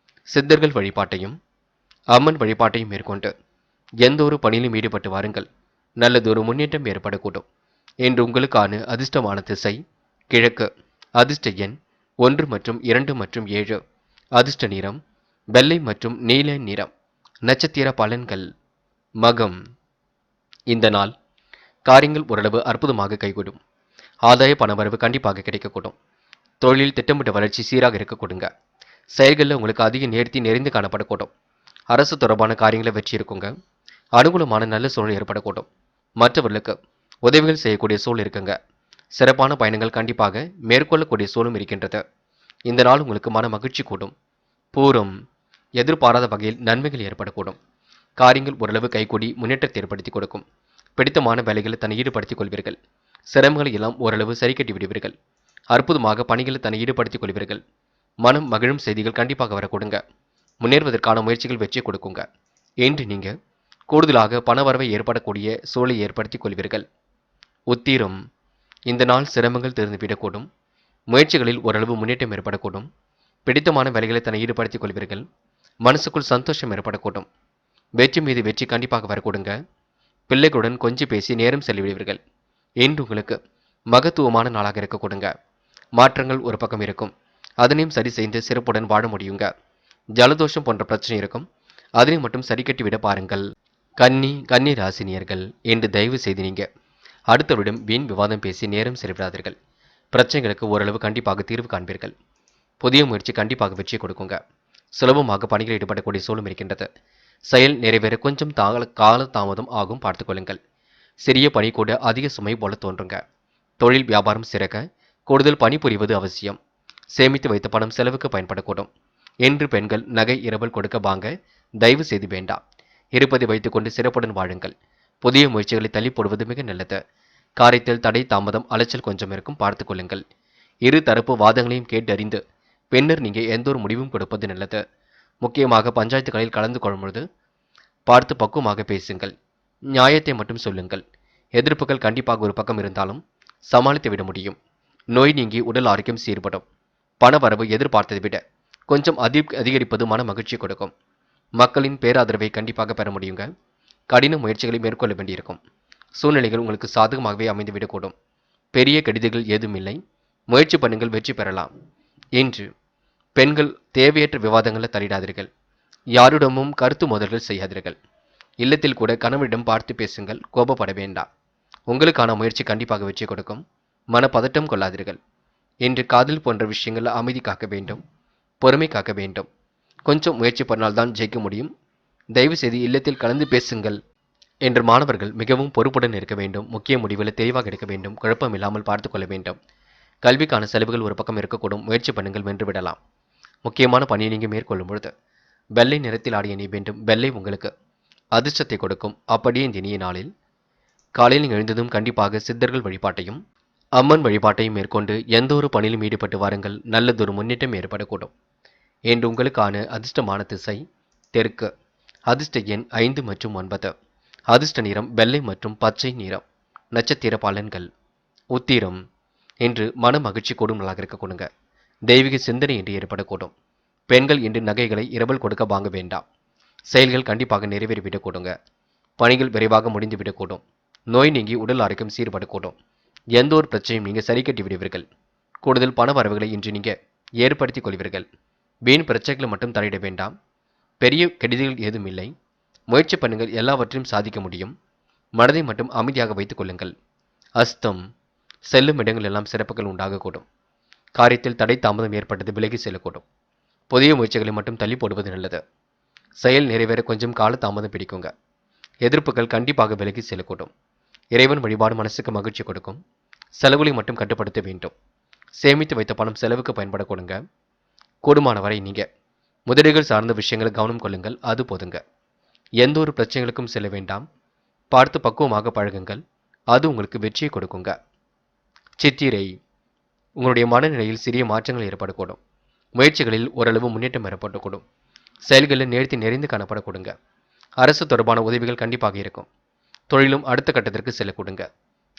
சித்தர்கள் வழிபாட்டையும் அம்மன் வழிபாட்டையும் மேற்கொண்டு எந்த ஒரு பணியிலும் ஈடுபட்டு வாருங்கள். நல்லதொரு முன்னேற்றம் ஏற்படக்கூடும். இன்று உங்களுக்கான அதிர்ஷ்டமான திசை கிழக்கு. அதிர்ஷ்ட எண் 1 மற்றும் 2 மற்றும் 7. அதிர்ஷ்ட நிறம் வெள்ளை மற்றும் நீல நிறம். நட்சத்திர பலன்கள். மகம். இந்த நாள் காரியங்கள் ஓரளவு அற்புதமாக கைகூடும். ஆதாய பணவரவு கண்டிப்பாக கிடைக்கக்கூடும். தொழிலில் திட்டமிட்ட வளர்ச்சி சீராக இருக்க கொடுங்க. செயல்களில் உங்களுக்கு அதிக நேர்த்தி நிறைந்து காணப்படக்கூடும். அரசு தொடர்பான காரியங்களை வெற்றி இருக்குங்க. அனுகூலமான நல்ல சூழல் ஏற்படக்கூடும். மற்றவர்களுக்கு உதவிகள் செய்யக்கூடிய சூழல் இருக்குங்க. சிறப்பான பயணங்கள் கண்டிப்பாக மேற்கொள்ளக்கூடிய சூழலும் இருக்கின்றது. இந்த நாள் உங்களுக்கு மன மகிழ்ச்சி கூடும். பூரம். எதிர்பாராத வகையில் நன்மைகள் ஏற்படக்கூடும். காரியங்கள் ஓரளவு கைகூடி முன்னேற்றத்தை ஏற்படுத்தி கொடுக்கும். பிடித்தமான வேலைகளை தன்னை ஈடுபடுத்திக் கொள்வீர்கள். சிரமங்களை எல்லாம் ஓரளவு சரி கட்டி விடுவீர்கள். அற்புதமாக பணிகளை தன்னை ஈடுபடுத்திக் கொள்வீர்கள். மனம் மகிழும் செய்திகள் கண்டிப்பாக வர கொடுங்க. முன்னேறுவதற்கான முயற்சிகள் வெற்றி கொடுக்குங்க. இன்று நீங்க கூடுதலாக பணவரவை ஏற்படக்கூடிய சூழலை ஏற்படுத்திக் கொள்வீர்கள். உத்திரம். இந்த நாள் சிரமங்கள் தெரிந்துவிடக்கூடும். முயற்சிகளில் ஓரளவு முன்னேற்றம் ஏற்படக்கூடும். பிடித்தமான வேலைகளை தன்னை ஈடுபடுத்திக் கொள்வீர்கள். மனசுக்குள் சந்தோஷம் ஏற்படக்கூடும். வெற்றி மீது வெற்றி கண்டிப்பாக வரக்கூடுங்க. பிள்ளைகளுடன் கொஞ்சம் பேசி நேரம் செலவிடுவீர்கள். இன்று உங்களுக்கு மகத்துவமான நாளாக இருக்க கொடுங்க. மாற்றங்கள் ஒரு பக்கம் இருக்கும். அதனையும் சரி செய்து சிறப்புடன் வாழ முடியுங்க. ஜலதோஷம் போன்ற பிரச்சனை இருக்கும். அதனை மட்டும் சரி கட்டிவிட பாருங்கள். கன்னி ராசினியர்கள் என்று தயவு செய்து நீங்க அடுத்தவரிடம் வீண் விவாதம் பேசி நேரம் செலவிடாதீர்கள். பிரச்சனைகளுக்கு ஓரளவு கண்டிப்பாக தீர்வு காண்பீர்கள். புதிய முயற்சி கண்டிப்பாக வெற்றி கொடுக்குங்க. சுலபமாக பணிகளில் ஈடுபடக்கூடிய சூழலும் இருக்கின்றது. செயல் நிறைவேற கொஞ்சம் கால தாமதம் ஆகும் பார்த்துக்கொள்ளுங்கள். சிறிய பணி கூட அதிக சுமை போல தோன்றுங்க. தொழில் வியாபாரம் சிறக்க கூடுதல் பணிபுரிவது அவசியம். சேமித்து வைத்த பணம் செலவுக்கு பயன்படக்கூடும். என்று பெண்கள் நகை இரவல் கொடுக்க வாங்க தயவு செய்து வேண்டாம். இருப்பதை வைத்துக்கொண்டு சிறப்புடன் வாழுங்கள். புதிய முயற்சிகளை தள்ளி போடுவது மிக நல்லது. காரியத்தில் தடை தாமதம் அலைச்சல் கொஞ்சம் இருக்கும் பார்த்துக்கொள்ளுங்கள். இரு தரப்பு வாதங்களையும் கேட்டறிந்து பின்னர் நீங்க எந்த ஒரு முடிவும் கொடுப்பது நல்லது. முக்கியமாக பஞ்சாயத்துகளில் கலந்து கொள்ளும்பொழுது பார்த்து பக்குவமாக பேசுங்கள். நியாயத்தை மட்டும் சொல்லுங்கள். எதிர்ப்புகள் கண்டிப்பாக ஒரு பக்கம் இருந்தாலும் சமாளித்து விட முடியும். நோய் நீங்கி உடல் ஆரோக்கியம் சீர்படும். பண வரவு எதிர்பார்த்ததை விட கொஞ்சம் அதிகரிப்பது மன மகிழ்ச்சி கொடுக்கும். மக்களின் பேராதரவை கண்டிப்பாக பெற முடியுங்க. கடின முயற்சிகளை மேற்கொள்ள வேண்டியிருக்கும். சூழ்நிலைகள் உங்களுக்கு சாதகமாகவே அமைந்துவிடக்கூடும். பெரிய கடிதங்கள் ஏதும் இல்லை. முயற்சி பண்ணுங்கள், வெற்றி பெறலாம். இன்று பெண்கள் தேவையற்ற விவாதங்களில் தலையிடாதீர்கள். யாரிடமும் கருத்து மோதல்கள் செய்யாதீர்கள். இல்லத்தில் கூட கணவனிடம் பார்த்து பேசுங்கள். கோபப்பட வேண்டாம். உங்களுக்கான முயற்சி கண்டிப்பாக வெற்றி கொடுக்கும். மனப்பதட்டம் கொள்ளாதீர்கள். இன்று காதல் போன்ற விஷயங்களில் அமைதி காக்க வேண்டும். பொறுமை காக்க வேண்டும். கொஞ்சம் முயற்சி பண்ணால்தான் ஜெயிக்க முடியும். தயவு செய்து இல்லத்தில் கலந்து பேசுங்கள் என்று மாணவர்கள் மிகவும் பொறுப்புடன் இருக்க வேண்டும். முக்கிய முடிவுகளை தெளிவாக எடுக்க வேண்டும். குழப்பம் இல்லாமல் பார்த்துக் கொள்ள வேண்டும். கல்விக்கான செலவுகள் ஒரு பக்கம் இருக்கக்கூடும். முயற்சி பண்ணுங்கள், வென்று விடலாம். முக்கியமான பணியை நீங்கள் மேற்கொள்ளும் பொழுது வெள்ளை நிறத்தில் ஆடிய நீ வேண்டும். வெள்ளை உங்களுக்கு அதிர்ஷ்டத்தை கொடுக்கும். அப்படியே இந்த இனிய நாளில் காலையில் எழுந்ததும் கண்டிப்பாக சித்தர்கள் வழிபாட்டையும் அம்மன் வழிபாட்டையும் மேற்கொண்டு எந்த ஒரு பணியிலும் ஈடுபட்டு வாருங்கள். நல்லதொரு முன்னேற்றம் ஏற்படக்கூடும். என்று உங்களுக்கான அதிர்ஷ்டமான திசை தெற்கு. அதிர்ஷ்ட எண் 5 மற்றும் 9. அதிர்ஷ்ட நிறம் வெள்ளை மற்றும் பச்சை நிறம். நட்சத்திர பலன்கள். உத்திரம். இன்று மன மகிழ்ச்சி கூடும் நாளாக இருக்க கொடுங்க. தெய்வீக சிந்தனை என்று ஏற்படக்கூடும். பெண்கள் இன்று நகைகளை இரவல் கொடுக்க வாங்க வேண்டாம். செயல்கள் கண்டிப்பாக நிறைவேறிவிடக் கொடுங்க. பணிகள் விரைவாக முடிந்துவிடக்கூடும். நோய் நீங்கி உடல் ஆரோக்கியம் சீர்படக்கூடும். எந்த ஒரு பிரச்சனையும் நீங்க சரி கட்டி விடுவீர்கள். கூடுதல் பண வரவுகளை இன்று நீங்க ஏற்படுத்திக் கொள்வீர்கள். வீண் பிரச்சனைகளை மட்டும் தலையிட வேண்டாம். பெரிய கெடுதிகள் ஏதும் இல்லை. முயற்சி பண்ணுங்கள், எல்லாவற்றையும் சாதிக்க முடியும். மனதை மட்டும் அமைதியாக வைத்துக் கொள்ளுங்கள். அஸ்தம். செல்லும் இடங்கள் எல்லாம் சிறப்புகள் உண்டாகக்கூடும். காரியத்தில் தடை தாமதம் ஏற்பட்டது விலகி செல்லக்கூடும். புதிய முயற்சிகளை மட்டும் தள்ளி போடுவது நல்லது. செயல் நிறைவேற கொஞ்சம் கால தாமதம் பிடிக்குங்க. எதிர்ப்புகள் கண்டிப்பாக விலகி செல்லக்கூடும். இறைவன் வழிபாடு மனசுக்கு மகிழ்ச்சி கொடுக்கும். செலவுகளை மட்டும் கட்டுப்படுத்த வேண்டும். சேமித்து வைத்த பணம் செலவுக்கு பயன்பட கொடுங்க. கூடுமான வரை நீங்க முதலீடுகள் சார்ந்த விஷயங்களை கவனம் கொள்ளுங்கள், அது போதுங்க. எந்த ஒரு பிரச்சனைகளுக்கும் செல்ல வேண்டாம். பார்த்து பக்குவமாக பழகுங்கள், அது உங்களுக்கு வெற்றியை கொடுக்குங்க. சித்திரை, உங்களுடைய மனநிலையில் சிறிய மாற்றங்கள் ஏற்படக்கூடும். முயற்சிகளில் ஓரளவு முன்னேற்றம் ஏற்படக்கூடும். செயல்களில் நேர்த்தி நிறைந்து காணப்பட கொடுங்க. அரசு தொடர்பான உதவிகள் கண்டிப்பாக இருக்கும். தொழிலும் அடுத்த கட்டத்திற்கு செல்ல கொடுங்க.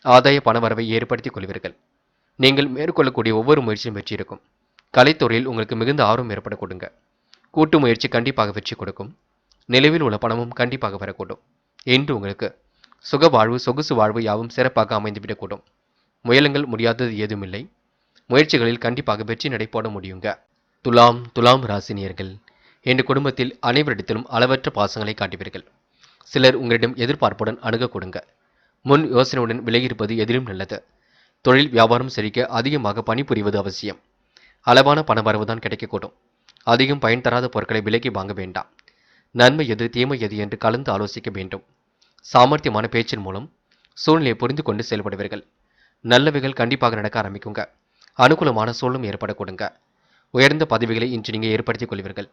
ஆதாய பணவரவை ஏற்படுத்திக் கொள்வீர்கள். நீங்கள் மேற்கொள்ளக்கூடிய ஒவ்வொரு முயற்சியும் வெற்றி இருக்கும். கலைத்துறையில் உங்களுக்கு மிகுந்த ஆர்வம் ஏற்பட கொடுங்க. கூட்டு முயற்சி கண்டிப்பாக வெற்றி கொடுக்கும். நிலவில் உள்ள பணமும் கண்டிப்பாக வரக்கூடும். இன்று உங்களுக்கு சுக வாழ்வு, சொகுசு வாழ்வு யாவும் சிறப்பாக அமைந்துவிடக்கூடும். முயலுங்கள், முடியாதது ஏதுமில்லை. முயற்சிகளில் கண்டிப்பாக வெற்றி நடைபோட முடியுங்க. துலாம் ராசினியர்கள், என்ற குடும்பத்தில் அனைவரிடத்திலும் அளவற்ற பாசங்களை காட்டுவீர்கள். சிலர் உங்களிடம் எதிர்பார்ப்புடன் அணுக கொடுங்க. முன் யோசனையுடன் விலகியிருப்பது எதிலும் நல்லது. தொழில் வியாபாரம் செழிக்க அதிகமாக பணிபுரிவது அவசியம். அளவான பணவரவுதான் கிடைக்கக்கூடும். அதிகம் பயன் தராத பொருட்களை விலைக்கு வாங்க வேண்டாம். நன்மை எது தீமை எது என்று கலந்து ஆலோசிக்க வேண்டும். சாமர்த்தியமான பேச்சின் மூலம் சூழ்நிலையை புரிந்து கொண்டு செயல்படுவீர்கள். நல்லவைகள் கண்டிப்பாக நடக்க ஆரம்பிக்குங்க. அனுகூலமான சூழலும் ஏற்பட கொடுங்க. உயர்ந்த பதவிகளை இன்று நீங்கள் ஏற்படுத்திக் கொள்வீர்கள்.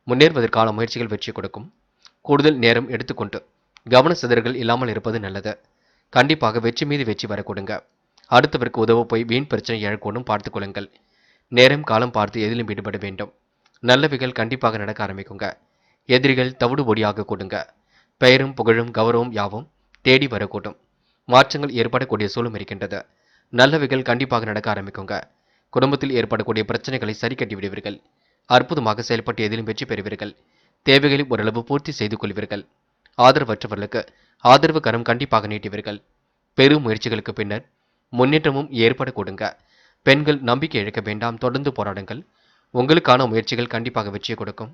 முன்னேறுவதற்கான முயற்சிகள் வெற்றி கொடுக்கும். கூடுதல் நேரம் எடுத்துக்கொண்டு கவன சிதறல்கள் இல்லாமல் இருப்பது நல்லது. கண்டிப்பாக வெற்றி மீது வெற்றி வர கொடுங்க. அடுத்தவருக்கு உதவ போய் வீண் பிரச்சனை எழக்கூடும், பார்த்துக் கொள்ளுங்கள். நேரம் காலம் பார்த்து எதிலும் ஈடுபட வேண்டும். நல்லவைகள் கண்டிப்பாக நடக்க ஆரம்பிக்குங்க. எதிரிகள் தவிடுபொடியாக கொடுங்க. பெயரும் புகழும் கௌரவம் யாவும் தேடி வரக்கூடும். மாற்றங்கள் ஏற்படக்கூடிய சூழலும் இருக்கின்றது. நல்லவைகள் கண்டிப்பாக நடக்க ஆரம்பிக்குங்க. குடும்பத்தில் ஏற்படக்கூடிய பிரச்சனைகளை சரி கட்டி விடுவீர்கள். அற்புதமாக செயல்பட்டு எதிலும் வெற்றி பெறுவீர்கள். தேவைகளை ஓரளவு பூர்த்தி செய்து கொள்வீர்கள். ஆதரவற்றவர்களுக்கு ஆதரவு கரம் கண்டிப்பாக நீட்டுவீர்கள். பெரும் முயற்சிகளுக்கு பின்னர் முன்னேற்றமும் ஏற்பட கொடுங்க. பெண்கள் நம்பிக்கை இழக்க வேண்டாம், தொடர்ந்து போராடுங்கள். உங்களுக்கான முயற்சிகள் கண்டிப்பாக வெற்றியை கொடுக்கும்.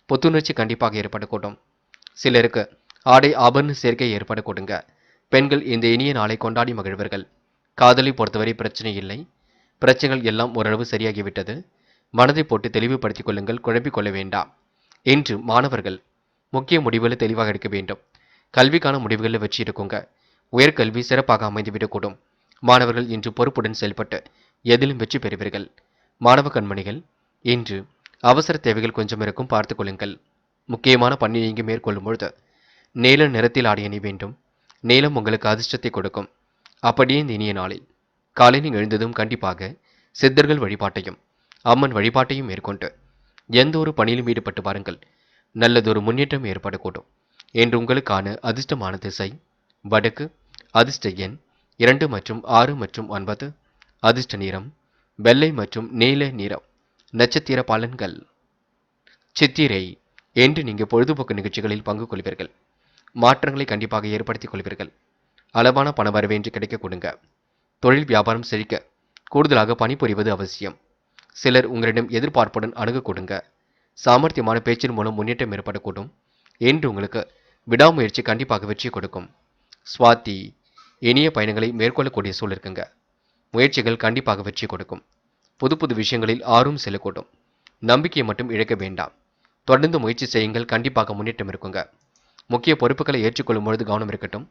புத்துணர்ச்சி கண்டிப்பாக ஏற்படக்கூடும். சிலருக்கு ஆடை ஆபரண சேர்க்கை ஏற்பட கொடுங்க. பெண்கள் இந்த இனிய நாளை கொண்டாடி மகிழ்வர்கள். காதலை பொறுத்தவரை பிரச்சனை இல்லை. பிரச்சனைகள் எல்லாம் ஓரளவு சரியாகிவிட்டது. மனதை போட்டு தெளிவுபடுத்திக் கொள்ளுங்கள், குழப்பிக் கொள்ள வேண்டாம். இன்று மாணவர்கள் முக்கிய முடிவுகளை தெளிவாக எடுக்க வேண்டும். கல்விக்கான முடிவுகளில் வெற்றி இருக்குங்க. உயர்கல்வி சிறப்பாக அமைந்துவிடக்கூடும். மாணவர்கள் இன்று பொறுப்புடன் செயல்பட்டு எதிலும் வெற்றி பெறுவீர்கள். மாணவ கண்மணிகள், இன்று அவசர தேவைகள் கொஞ்சம் இருக்கும், பார்த்துக் கொள்ளுங்கள். முக்கியமான பணி நீங்க மேற்கொள்ளும் பொழுது நீல நிறத்தில் ஆடை அணி வேண்டும். நீலம் உங்களுக்கு அதிர்ஷ்டத்தை கொடுக்கும். அப்படியே இந்த இனிய நாளில் காலையில் எழுந்ததும் கண்டிப்பாக சித்தர்கள் வழிபாட்டையும் அம்மன் வழிபாட்டையும் மேற்கொண்டு எந்த ஒரு பணியிலும் ஈடுபட்டு பாருங்கள். நல்லதொரு முன்னேற்றம் ஏற்படக்கூடும். என்று உங்களுக்கான அதிர்ஷ்டமான திசை வடக்கு. அதிர்ஷ்ட எண் 2 மற்றும் 6 மற்றும் 9. அதிர்ஷ்ட நிறம் வெள்ளை மற்றும் நீல நிறம். நட்சத்திர பலன்கள். சித்திரை, என்று நீங்கள் பொழுதுபோக்கு நிகழ்ச்சிகளில் பங்கு கொள்வீர்கள். மாற்றங்களை கண்டிப்பாக ஏற்படுத்திக் கொள்வீர்கள். அளவான பணவரவு என்று கிடைக்க கொடுங்க. தொழில் வியாபாரம் செழிக்க கூடுதலாக பணிபுரிவது அவசியம். சிலர் உங்களிடம் எதிர்பார்ப்புடன் அணுக கொடுங்க. சாமர்த்தியமான பேச்சின் மூலம் முன்னேற்றம் ஏற்படக்கூடும். என்று உங்களுக்கு விடாமுயற்சி கண்டிப்பாக வெற்றி கொடுக்கும். சுவாதி, இனிய பயணங்களை மேற்கொள்ளக்கூடிய சூழல் இருக்குங்க. முயற்சிகள் கண்டிப்பாக வெற்றி கொடுக்கும். புது புது விஷயங்களில் ஆர்வம் செல்லக்கூடும். நம்பிக்கையை மட்டும் இழக்க வேண்டாம். தொடர்ந்து முயற்சி செய்யுங்கள், கண்டிப்பாக முன்னேற்றம் இருக்குங்க. முக்கிய பொறுப்புகளை ஏற்றுக்கொள்ளும் பொழுது கவனம் இருக்கட்டும்.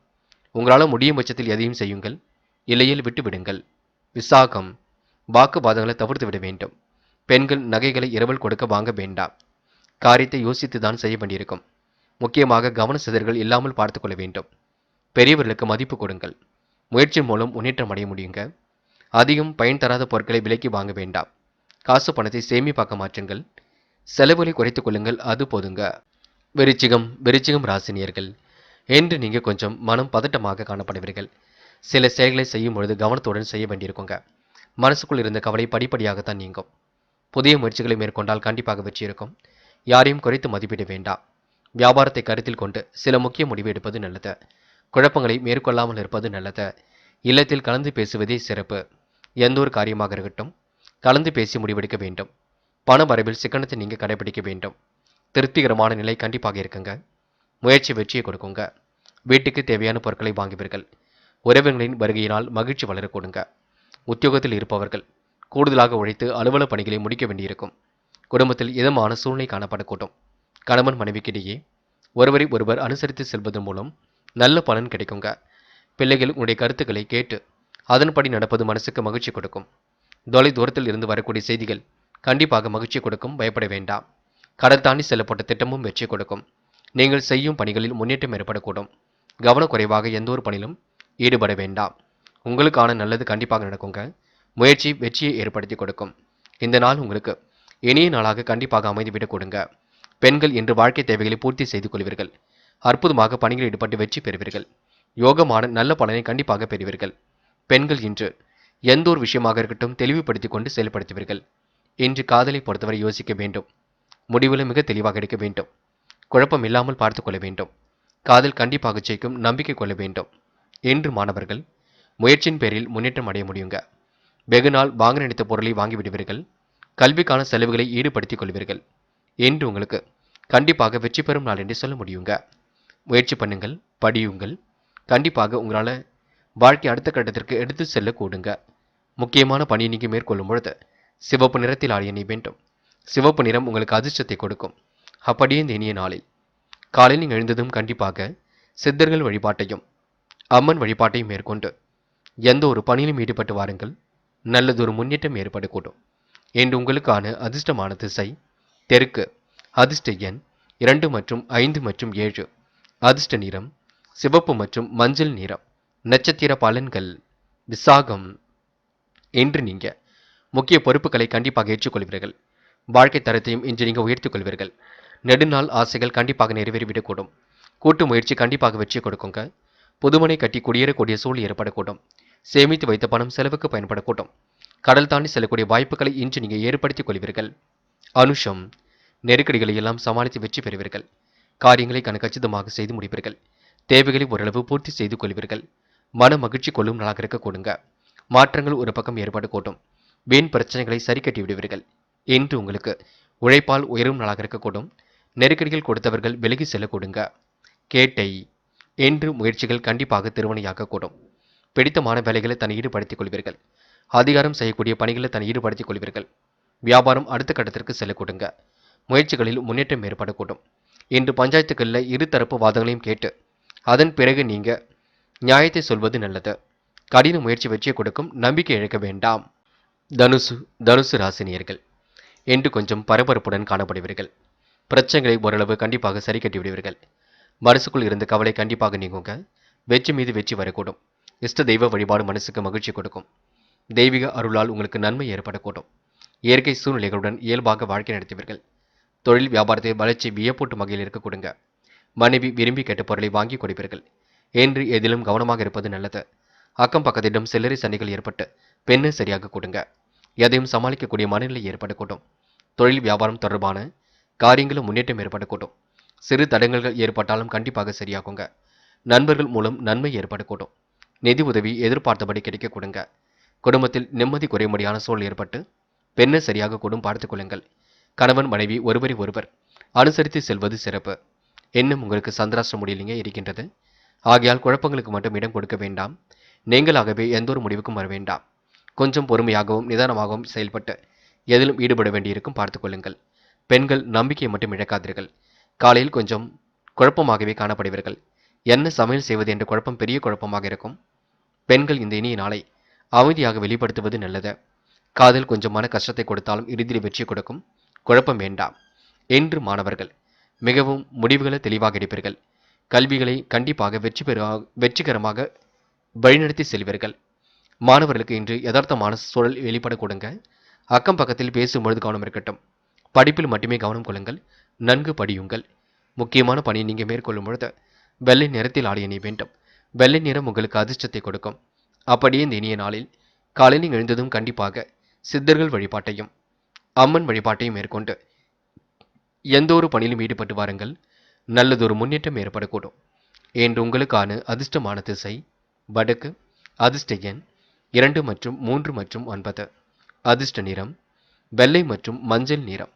உங்களால் முடியும் பட்சத்தில் எதையும் செய்யுங்கள், இல்லையில் விட்டு விடுங்கள். விசாகம், வாக்குவாதங்களை தவிர்த்து விட வேண்டும். பெண்கள் நகைகளை இரவல் கொடுக்க வாங்க வேண்டாம். காரியத்தை யோசித்து தான் செய்ய வேண்டியிருக்கும். முக்கியமாக கவன சிதறல்கள் இல்லாமல் பார்த்துக் கொள்ள வேண்டும். பெரியவர்களுக்கு மதிப்பு கொடுங்கள். முயற்சி மூலம் முன்னேற்றம் அடைய முடியுங்க. அதிகம் பயன் தராத பொருட்களை விலைக்கு வாங்க வேண்டாம். காசு பணத்தை சேமிப்பாக்க மாற்றுங்கள். செலவுகளை குறைத்துக் கொள்ளுங்கள், அது போதுங்க. விருச்சிகம் ராசினியர்கள், என்று நீங்க கொஞ்சம் மனம் பதட்டமாக காணப்படுவீர்கள். சில செயல்களை செய்யும் பொழுது கவனத்துடன் செய்ய வேண்டியிருக்குங்க. மனசுக்குள் இருந்த கவலை படிப்படியாகத்தான் நீங்கும். புதிய முயற்சிகளை மேற்கொண்டால் கண்டிப்பாக வெற்றி இருக்கும். யாரையும் குறைத்து மதிப்பிட வேண்டாம். வியாபாரத்தை கருத்தில் கொண்டு சில முக்கிய முடிவு எடுப்பது நல்லது. குழப்பங்களை மேற்கொள்ளாமல் இருப்பது நல்லது. இல்லத்தில் கலந்து பேசுவதே சிறப்பு. எந்த ஒரு காரியமாக இருக்கட்டும், கலந்து பேசி முடிவெடுக்க வேண்டும். பண வரவில் சிக்கனத்தை நீங்க கடைபிடிக்க வேண்டும். திருப்திகரமான நிலை கண்டிப்பாக இருக்குங்க. முயற்சி வெற்றியை கொடுக்குங்க. வீட்டுக்கு தேவையான பொருட்களை வாங்குவீர்கள். உறவினர்களின் வருகையினால் மகிழ்ச்சி வளர கொடுங்க. உத்தியோகத்தில் இருப்பவர்கள் கூடுதலாக உழைத்து அலுவலக பணிகளை முடிக்க வேண்டியிருக்கும். குடும்பத்தில் இதமான சூழ்நிலை காணப்படக்கூடும். கணவன் மனைவிக்கிடையே ஒருவரை ஒருவர் அனுசரித்து செல்வதன் மூலம் நல்ல பலன் கிடைக்குங்க. பிள்ளைகள் உங்களுடைய கருத்துக்களை கேட்டு அதன்படி நடப்பது மனசுக்கு மகிழ்ச்சி கொடுக்கும். தொலை தூரத்தில் இருந்து வரக்கூடிய செய்திகள் கண்டிப்பாக மகிழ்ச்சி கொடுக்கும். பயப்பட வேண்டாம். கடல் தாண்டி செல்லப்பட்ட திட்டமும் வெற்றி கொடுக்கும். நீங்கள் செய்யும் பணிகளில் முன்னேற்றம் ஏற்படக்கூடும். கவனக்குறைவாக எந்த ஒரு பணியிலும் ஈடுபட வேண்டாம். உங்களுக்கான நல்லது கண்டிப்பாக நடக்குங்க. முயற்சி வெற்றியை ஏற்படுத்தி கொடுக்கும். இந்த நாள் உங்களுக்கு இனிய நாளாக கண்டிப்பாக அமைந்துவிடக் கொடுங்க. பெண்கள் இன்று வாழ்க்கை தேவைகளை பூர்த்தி செய்து கொள்வீர்கள். அற்புதமாக பணிகளில் ஈடுபட்டு வெற்றி பெறுவீர்கள். யோகமான நல்ல பலனை கண்டிப்பாக பெறுவீர்கள். பெண்கள் இன்று எந்த ஒரு விஷயமாக இருக்கட்டும் தெளிவுபடுத்திக் கொண்டு செயல்படுத்துவீர்கள். இன்று காதலை பொறுத்தவரை யோசிக்க வேண்டும். முடிவில் மிக தெளிவாக எடுக்க வேண்டும். குழப்பம் இல்லாமல் பார்த்துக் கொள்ள வேண்டும். காதல் கண்டிப்பாக ஜெயிக்கும். நம்பிக்கை கொள்ள வேண்டும். இன்று மாணவர்கள் முயற்சியின் பேரில் முன்னேற்றம் அடைய முடியுங்க. வெகு நாள் வாங்க நினைத்த பொருளை வாங்கிவிடுவீர்கள். கல்விக்கான செலவுகளை ஈடுபடுத்திக் கொள்வீர்கள். இன்று உங்களுக்கு கண்டிப்பாக வெற்றி பெறும் நாள் என்று சொல்ல முடியுங்க. முயற்சி பண்ணுங்கள், படியுங்கள். கண்டிப்பாக உங்களால் வாழ்க்கை அடுத்த கட்டத்திற்கு எடுத்து செல்ல கூடுங்க. முக்கியமான பணியை நீங்கள் மேற்கொள்ளும் பொழுது சிவப்பு நிறத்தில் ஆடிய எண்ணெய் வேண்டும். சிவப்பு நிறம் உங்களுக்கு அதிர்ஷ்டத்தை கொடுக்கும். அப்படியே இந்த இனிய நாளில் காலையில் நீங்கள் எழுந்ததும் கண்டிப்பாக சித்தர்கள் வழிபாட்டையும் அம்மன் வழிபாட்டையும் மேற்கொண்டு எந்த ஒரு பணியிலும் ஈடுபட்டு வாருங்கள். நல்லதொரு முன்னேற்றம் ஏற்படக்கூடும். என்று உங்களுக்கான அதிர்ஷ்டமான திசை தெற்கு. அதிர்ஷ்ட எண் 2 மற்றும் 5 மற்றும் 7. அதிர்ஷ்ட நிறம் சிவப்பு மற்றும் மஞ்சள் நிறம். நட்சத்திர பலன்கள் விசாகம். இன்று நீங்க முக்கிய பொறுப்புகளை கண்டிப்பாக ஏற்றுக்கொள்வீர்கள். வாழ்க்கை தரத்தையும் இன்று நீங்க உயர்த்திக் கொள்வீர்கள். நெடுநாள் ஆசைகள் கண்டிப்பாக நிறைவேறிவிடக்கூடும். கூட்டு முயற்சி கண்டிப்பாக வெற்றி கொடுக்குங்க. புதுமனை கட்டி குடியேறக்கூடிய சூழல் ஏற்படக்கூடும். சேமித்து வைத்த பணம் செலவுக்கு பயன்படக்கூடும். கடல் தாண்டி செல்லக்கூடிய வாய்ப்புகளை இன்று நீங்க ஏற்படுத்திக் கொள்வீர்கள். அனுஷம் நெருக்கடிகளை எல்லாம் சமாளித்து வெற்றி பெறுவீர்கள். காரியங்களை கச்சிதமாக செய்து முடிப்பீர்கள். தேவைகளை ஓரளவு பூர்த்தி செய்து கொள்வீர்கள். மன மகிழ்ச்சி கொள்ளும் நாளாக இருக்க கொடுங்க. மாற்றங்கள் ஒரு பக்கம் ஏற்படக்கூடும். வீண் பிரச்சனைகளை சரி கட்டி விடுவீர்கள். இன்று உங்களுக்கு உழைப்பால் உயரும் நாளாக இருக்கக்கூடும். நெருக்கடிகள் கொடுத்தவர்கள் விலகி செல்ல கொடுங்க. கேட்டை இன்று முயற்சிகள் கண்டிப்பாக திருவனையாக கூடும். பிடித்தமான வேலைகளை தன்னை ஈடுபடுத்திக் கொள்வீர்கள். அதிகாரம் செய்யக்கூடிய பணிகளை தன்னை ஈடுபடுத்திக் கொள்வீர்கள். வியாபாரம் அடுத்த கட்டத்திற்கு செல்ல கொடுங்க. முயற்சிகளில் முன்னேற்றம் ஏற்படக்கூடும். இன்று பஞ்சாயத்துக்களில் இருதரப்பு வாதங்களையும் கேட்டு அதன் பிறகு நீங்க நியாயத்தை சொல்வது நல்லது. கடின முயற்சி வெற்றியை கொடுக்கும். நம்பிக்கை இழக்க வேண்டாம். தனுசு ராசினியர்கள் என்று கொஞ்சம் பரபரப்புடன் காணப்படுவீர்கள். பிரச்சனைகளை ஓரளவு கண்டிப்பாக சரி கட்டி விடுவீர்கள். மனசுக்குள் இருந்த கவலை கண்டிப்பாக நீங்குங்க. வெற்றி மீது வெற்றி வரக்கூடும். இஷ்ட தெய்வ வழிபாடு மனசுக்கு மகிழ்ச்சி கொடுக்கும். தெய்வீக அருளால் உங்களுக்கு நன்மை ஏற்படக்கூடும். இயற்கை சூழ்நிலைகளுடன் இயல்பாக வாழ்க்கை நடத்துவீர்கள். தொழில் வியாபாரத்தை வளர்ச்சி வியப்பூட்டும் வகையில் இருக்க கொடுங்க. மனைவி விரும்பி கேட்ட பொருளை வாங்கி கொடுப்பீர்கள். என்று எதிலும் கவனமாக இருப்பது நல்லது. அக்கம் பக்கத்திடம் சில்லறை சண்டைகள் ஏற்பட்டு பெண்ணை சரியாக கொடுங்க. எதையும் சமாளிக்கக்கூடிய மனநிலை ஏற்படக்கூடும். தொழில் வியாபாரம் தொடர்பான காரியங்களும் முன்னேற்றம் ஏற்படக்கூடும். சிறு தடங்கல்கள் ஏற்பட்டாலும் கண்டிப்பாக சரியாகுங்க. நண்பர்கள் மூலம் நன்மை ஏற்படக்கூடும். நிதி உதவி எதிர்பார்த்தபடி கிடைக்க கொடுங்க. குடும்பத்தில் நிம்மதி குறையும்படியான சூழல் ஏற்பட்டு பெண்ணை சரியாக கூடும் பார்த்துக் கொள்ளுங்கள். கணவன் மனைவி ஒருவரை ஒருவர் அனுசரித்து செல்வது சிறப்பு. இன்னும் உங்களுக்கு சந்திராஷ்டிரம் முடியலிங்க இருக்கின்றது. ஆகையால் குழப்பங்களுக்கு மட்டும் இடம் கொடுக்க வேண்டாம். நீங்களாகவே எந்த ஒரு முடிவுக்கும் வர வேண்டாம். கொஞ்சம் பொறுமையாகவும் நிதானமாகவும் செயல்பட்டு எதிலும் ஈடுபட வேண்டியிருக்கும் பார்த்துக் கொள்ளுங்கள். பெண்கள் நம்பிக்கையை மட்டும் இழக்காதீர்கள். காலையில் கொஞ்சம் குழப்பமாகவே காணப்படுவீர்கள். என்ன சமையல் செய்வது என்ற குழப்பம் பெரிய குழப்பமாக இருக்கும். பெண்கள் இந்த இனிய நாளை அமைதியாக வெளிப்படுத்துவது நல்லது. காதல் கொஞ்சம் மன கஷ்டத்தை கொடுத்தாலும் இறுதியில் வெற்றி கொடுக்கும். குழப்பம் வேண்டாம். இன்று மாணவர்கள் மிகவும் முடிவுகளை தெளிவாக எடுப்பீர்கள். கல்விகளை கண்டிப்பாக வெற்றிகரமாக வழிநடத்தி செல்வீர்கள். மாணவர்களுக்கு இன்று யதார்த்தமான சூழல் வெளிப்பட கொடுங்க. அக்கம் பக்கத்தில் பேசும்பொழுது கவனம் இருக்கட்டும். படிப்பில் மட்டுமே கவனம் கொள்ளுங்கள். நன்கு படியுங்கள். முக்கியமான பணியை நீங்கள் மேற்கொள்ளும் பொழுது வெள்ளை நிறத்தில் ஆடிய எண்ணெய் வேண்டும். வெள்ளை நிறம் உங்களுக்கு அதிர்ஷ்டத்தை கொடுக்கும். அப்படியே இந்த இனிய நாளில் காலையில் எழுந்ததும் கண்டிப்பாக சித்தர்கள் வழிபாட்டையும் அம்மன் வழிபாட்டையும் மேற்கொண்டு எந்த ஒரு பணியிலும் ஈடுபட்டு வாருங்கள். நல்லதொரு முன்னேற்றம் ஏற்படக்கூடும். என்று உங்களுக்கான அதிர்ஷ்டமான திசை வடக்கு. அதிர்ஷ்ட எண் 2 மற்றும் 3 மற்றும் 9. அதிர்ஷ்ட நிறம் வெள்ளை மற்றும் மஞ்சள் நிறம்.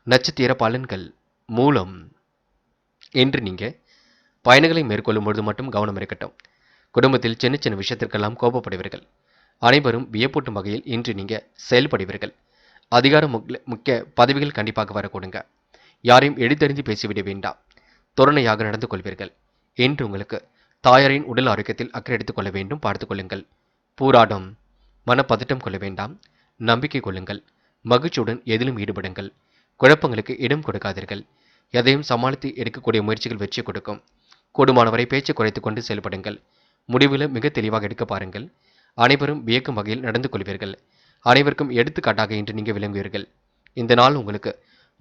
நட்சத்திர பலன்கள் மூலம். என்று நீங்க பயணங்களை மேற்கொள்ளும் பொழுது மட்டும் கவனம் இருக்கட்டும். குடும்பத்தில் சின்ன சின்ன விஷயத்திற்கெல்லாம் கோபப்படுவீர்கள். அனைவரும் வியப்பூட்டும் வகையில் இன்று நீங்க செயல்படுவீர்கள். அதிகார முக்கிய பதவிகள் கண்டிப்பாக வரக்கூடுங்க. யாரையும் எடுத்தறிந்து பேசிவிட வேண்டாம். தொரணையாக நடந்து கொள்வீர்கள். என்று உங்களுக்கு தாயாரின் உடல் ஆரோக்கியத்தில் அக்கறை எடுத்துக் கொள்ள வேண்டும், பார்த்துக் கொள்ளுங்கள். பூராடம் மனப்பதட்டம் கொள்ள வேண்டாம். நம்பிக்கை கொள்ளுங்கள். மகிழ்ச்சியுடன் எதிலும் ஈடுபடுங்கள். குழப்பங்களுக்கு இடம் கொடுக்காதீர்கள். எதையும் சமாளித்து எடுக்கக்கூடிய முயற்சிகள் வெற்றி கொடுக்கும். கூடுமானவரை பேச்சை குறைத்துக் கொண்டு செயல்படுங்கள். முடிவில் மிக தெளிவாக எடுக்க பாருங்கள். அனைவரும் வியக்கும் வகையில் நடந்து கொள்வீர்கள். அனைவருக்கும் எடுத்துக்காட்டாக இன்று நீங்கள் விளங்குவீர்கள். இந்த நாள் உங்களுக்கு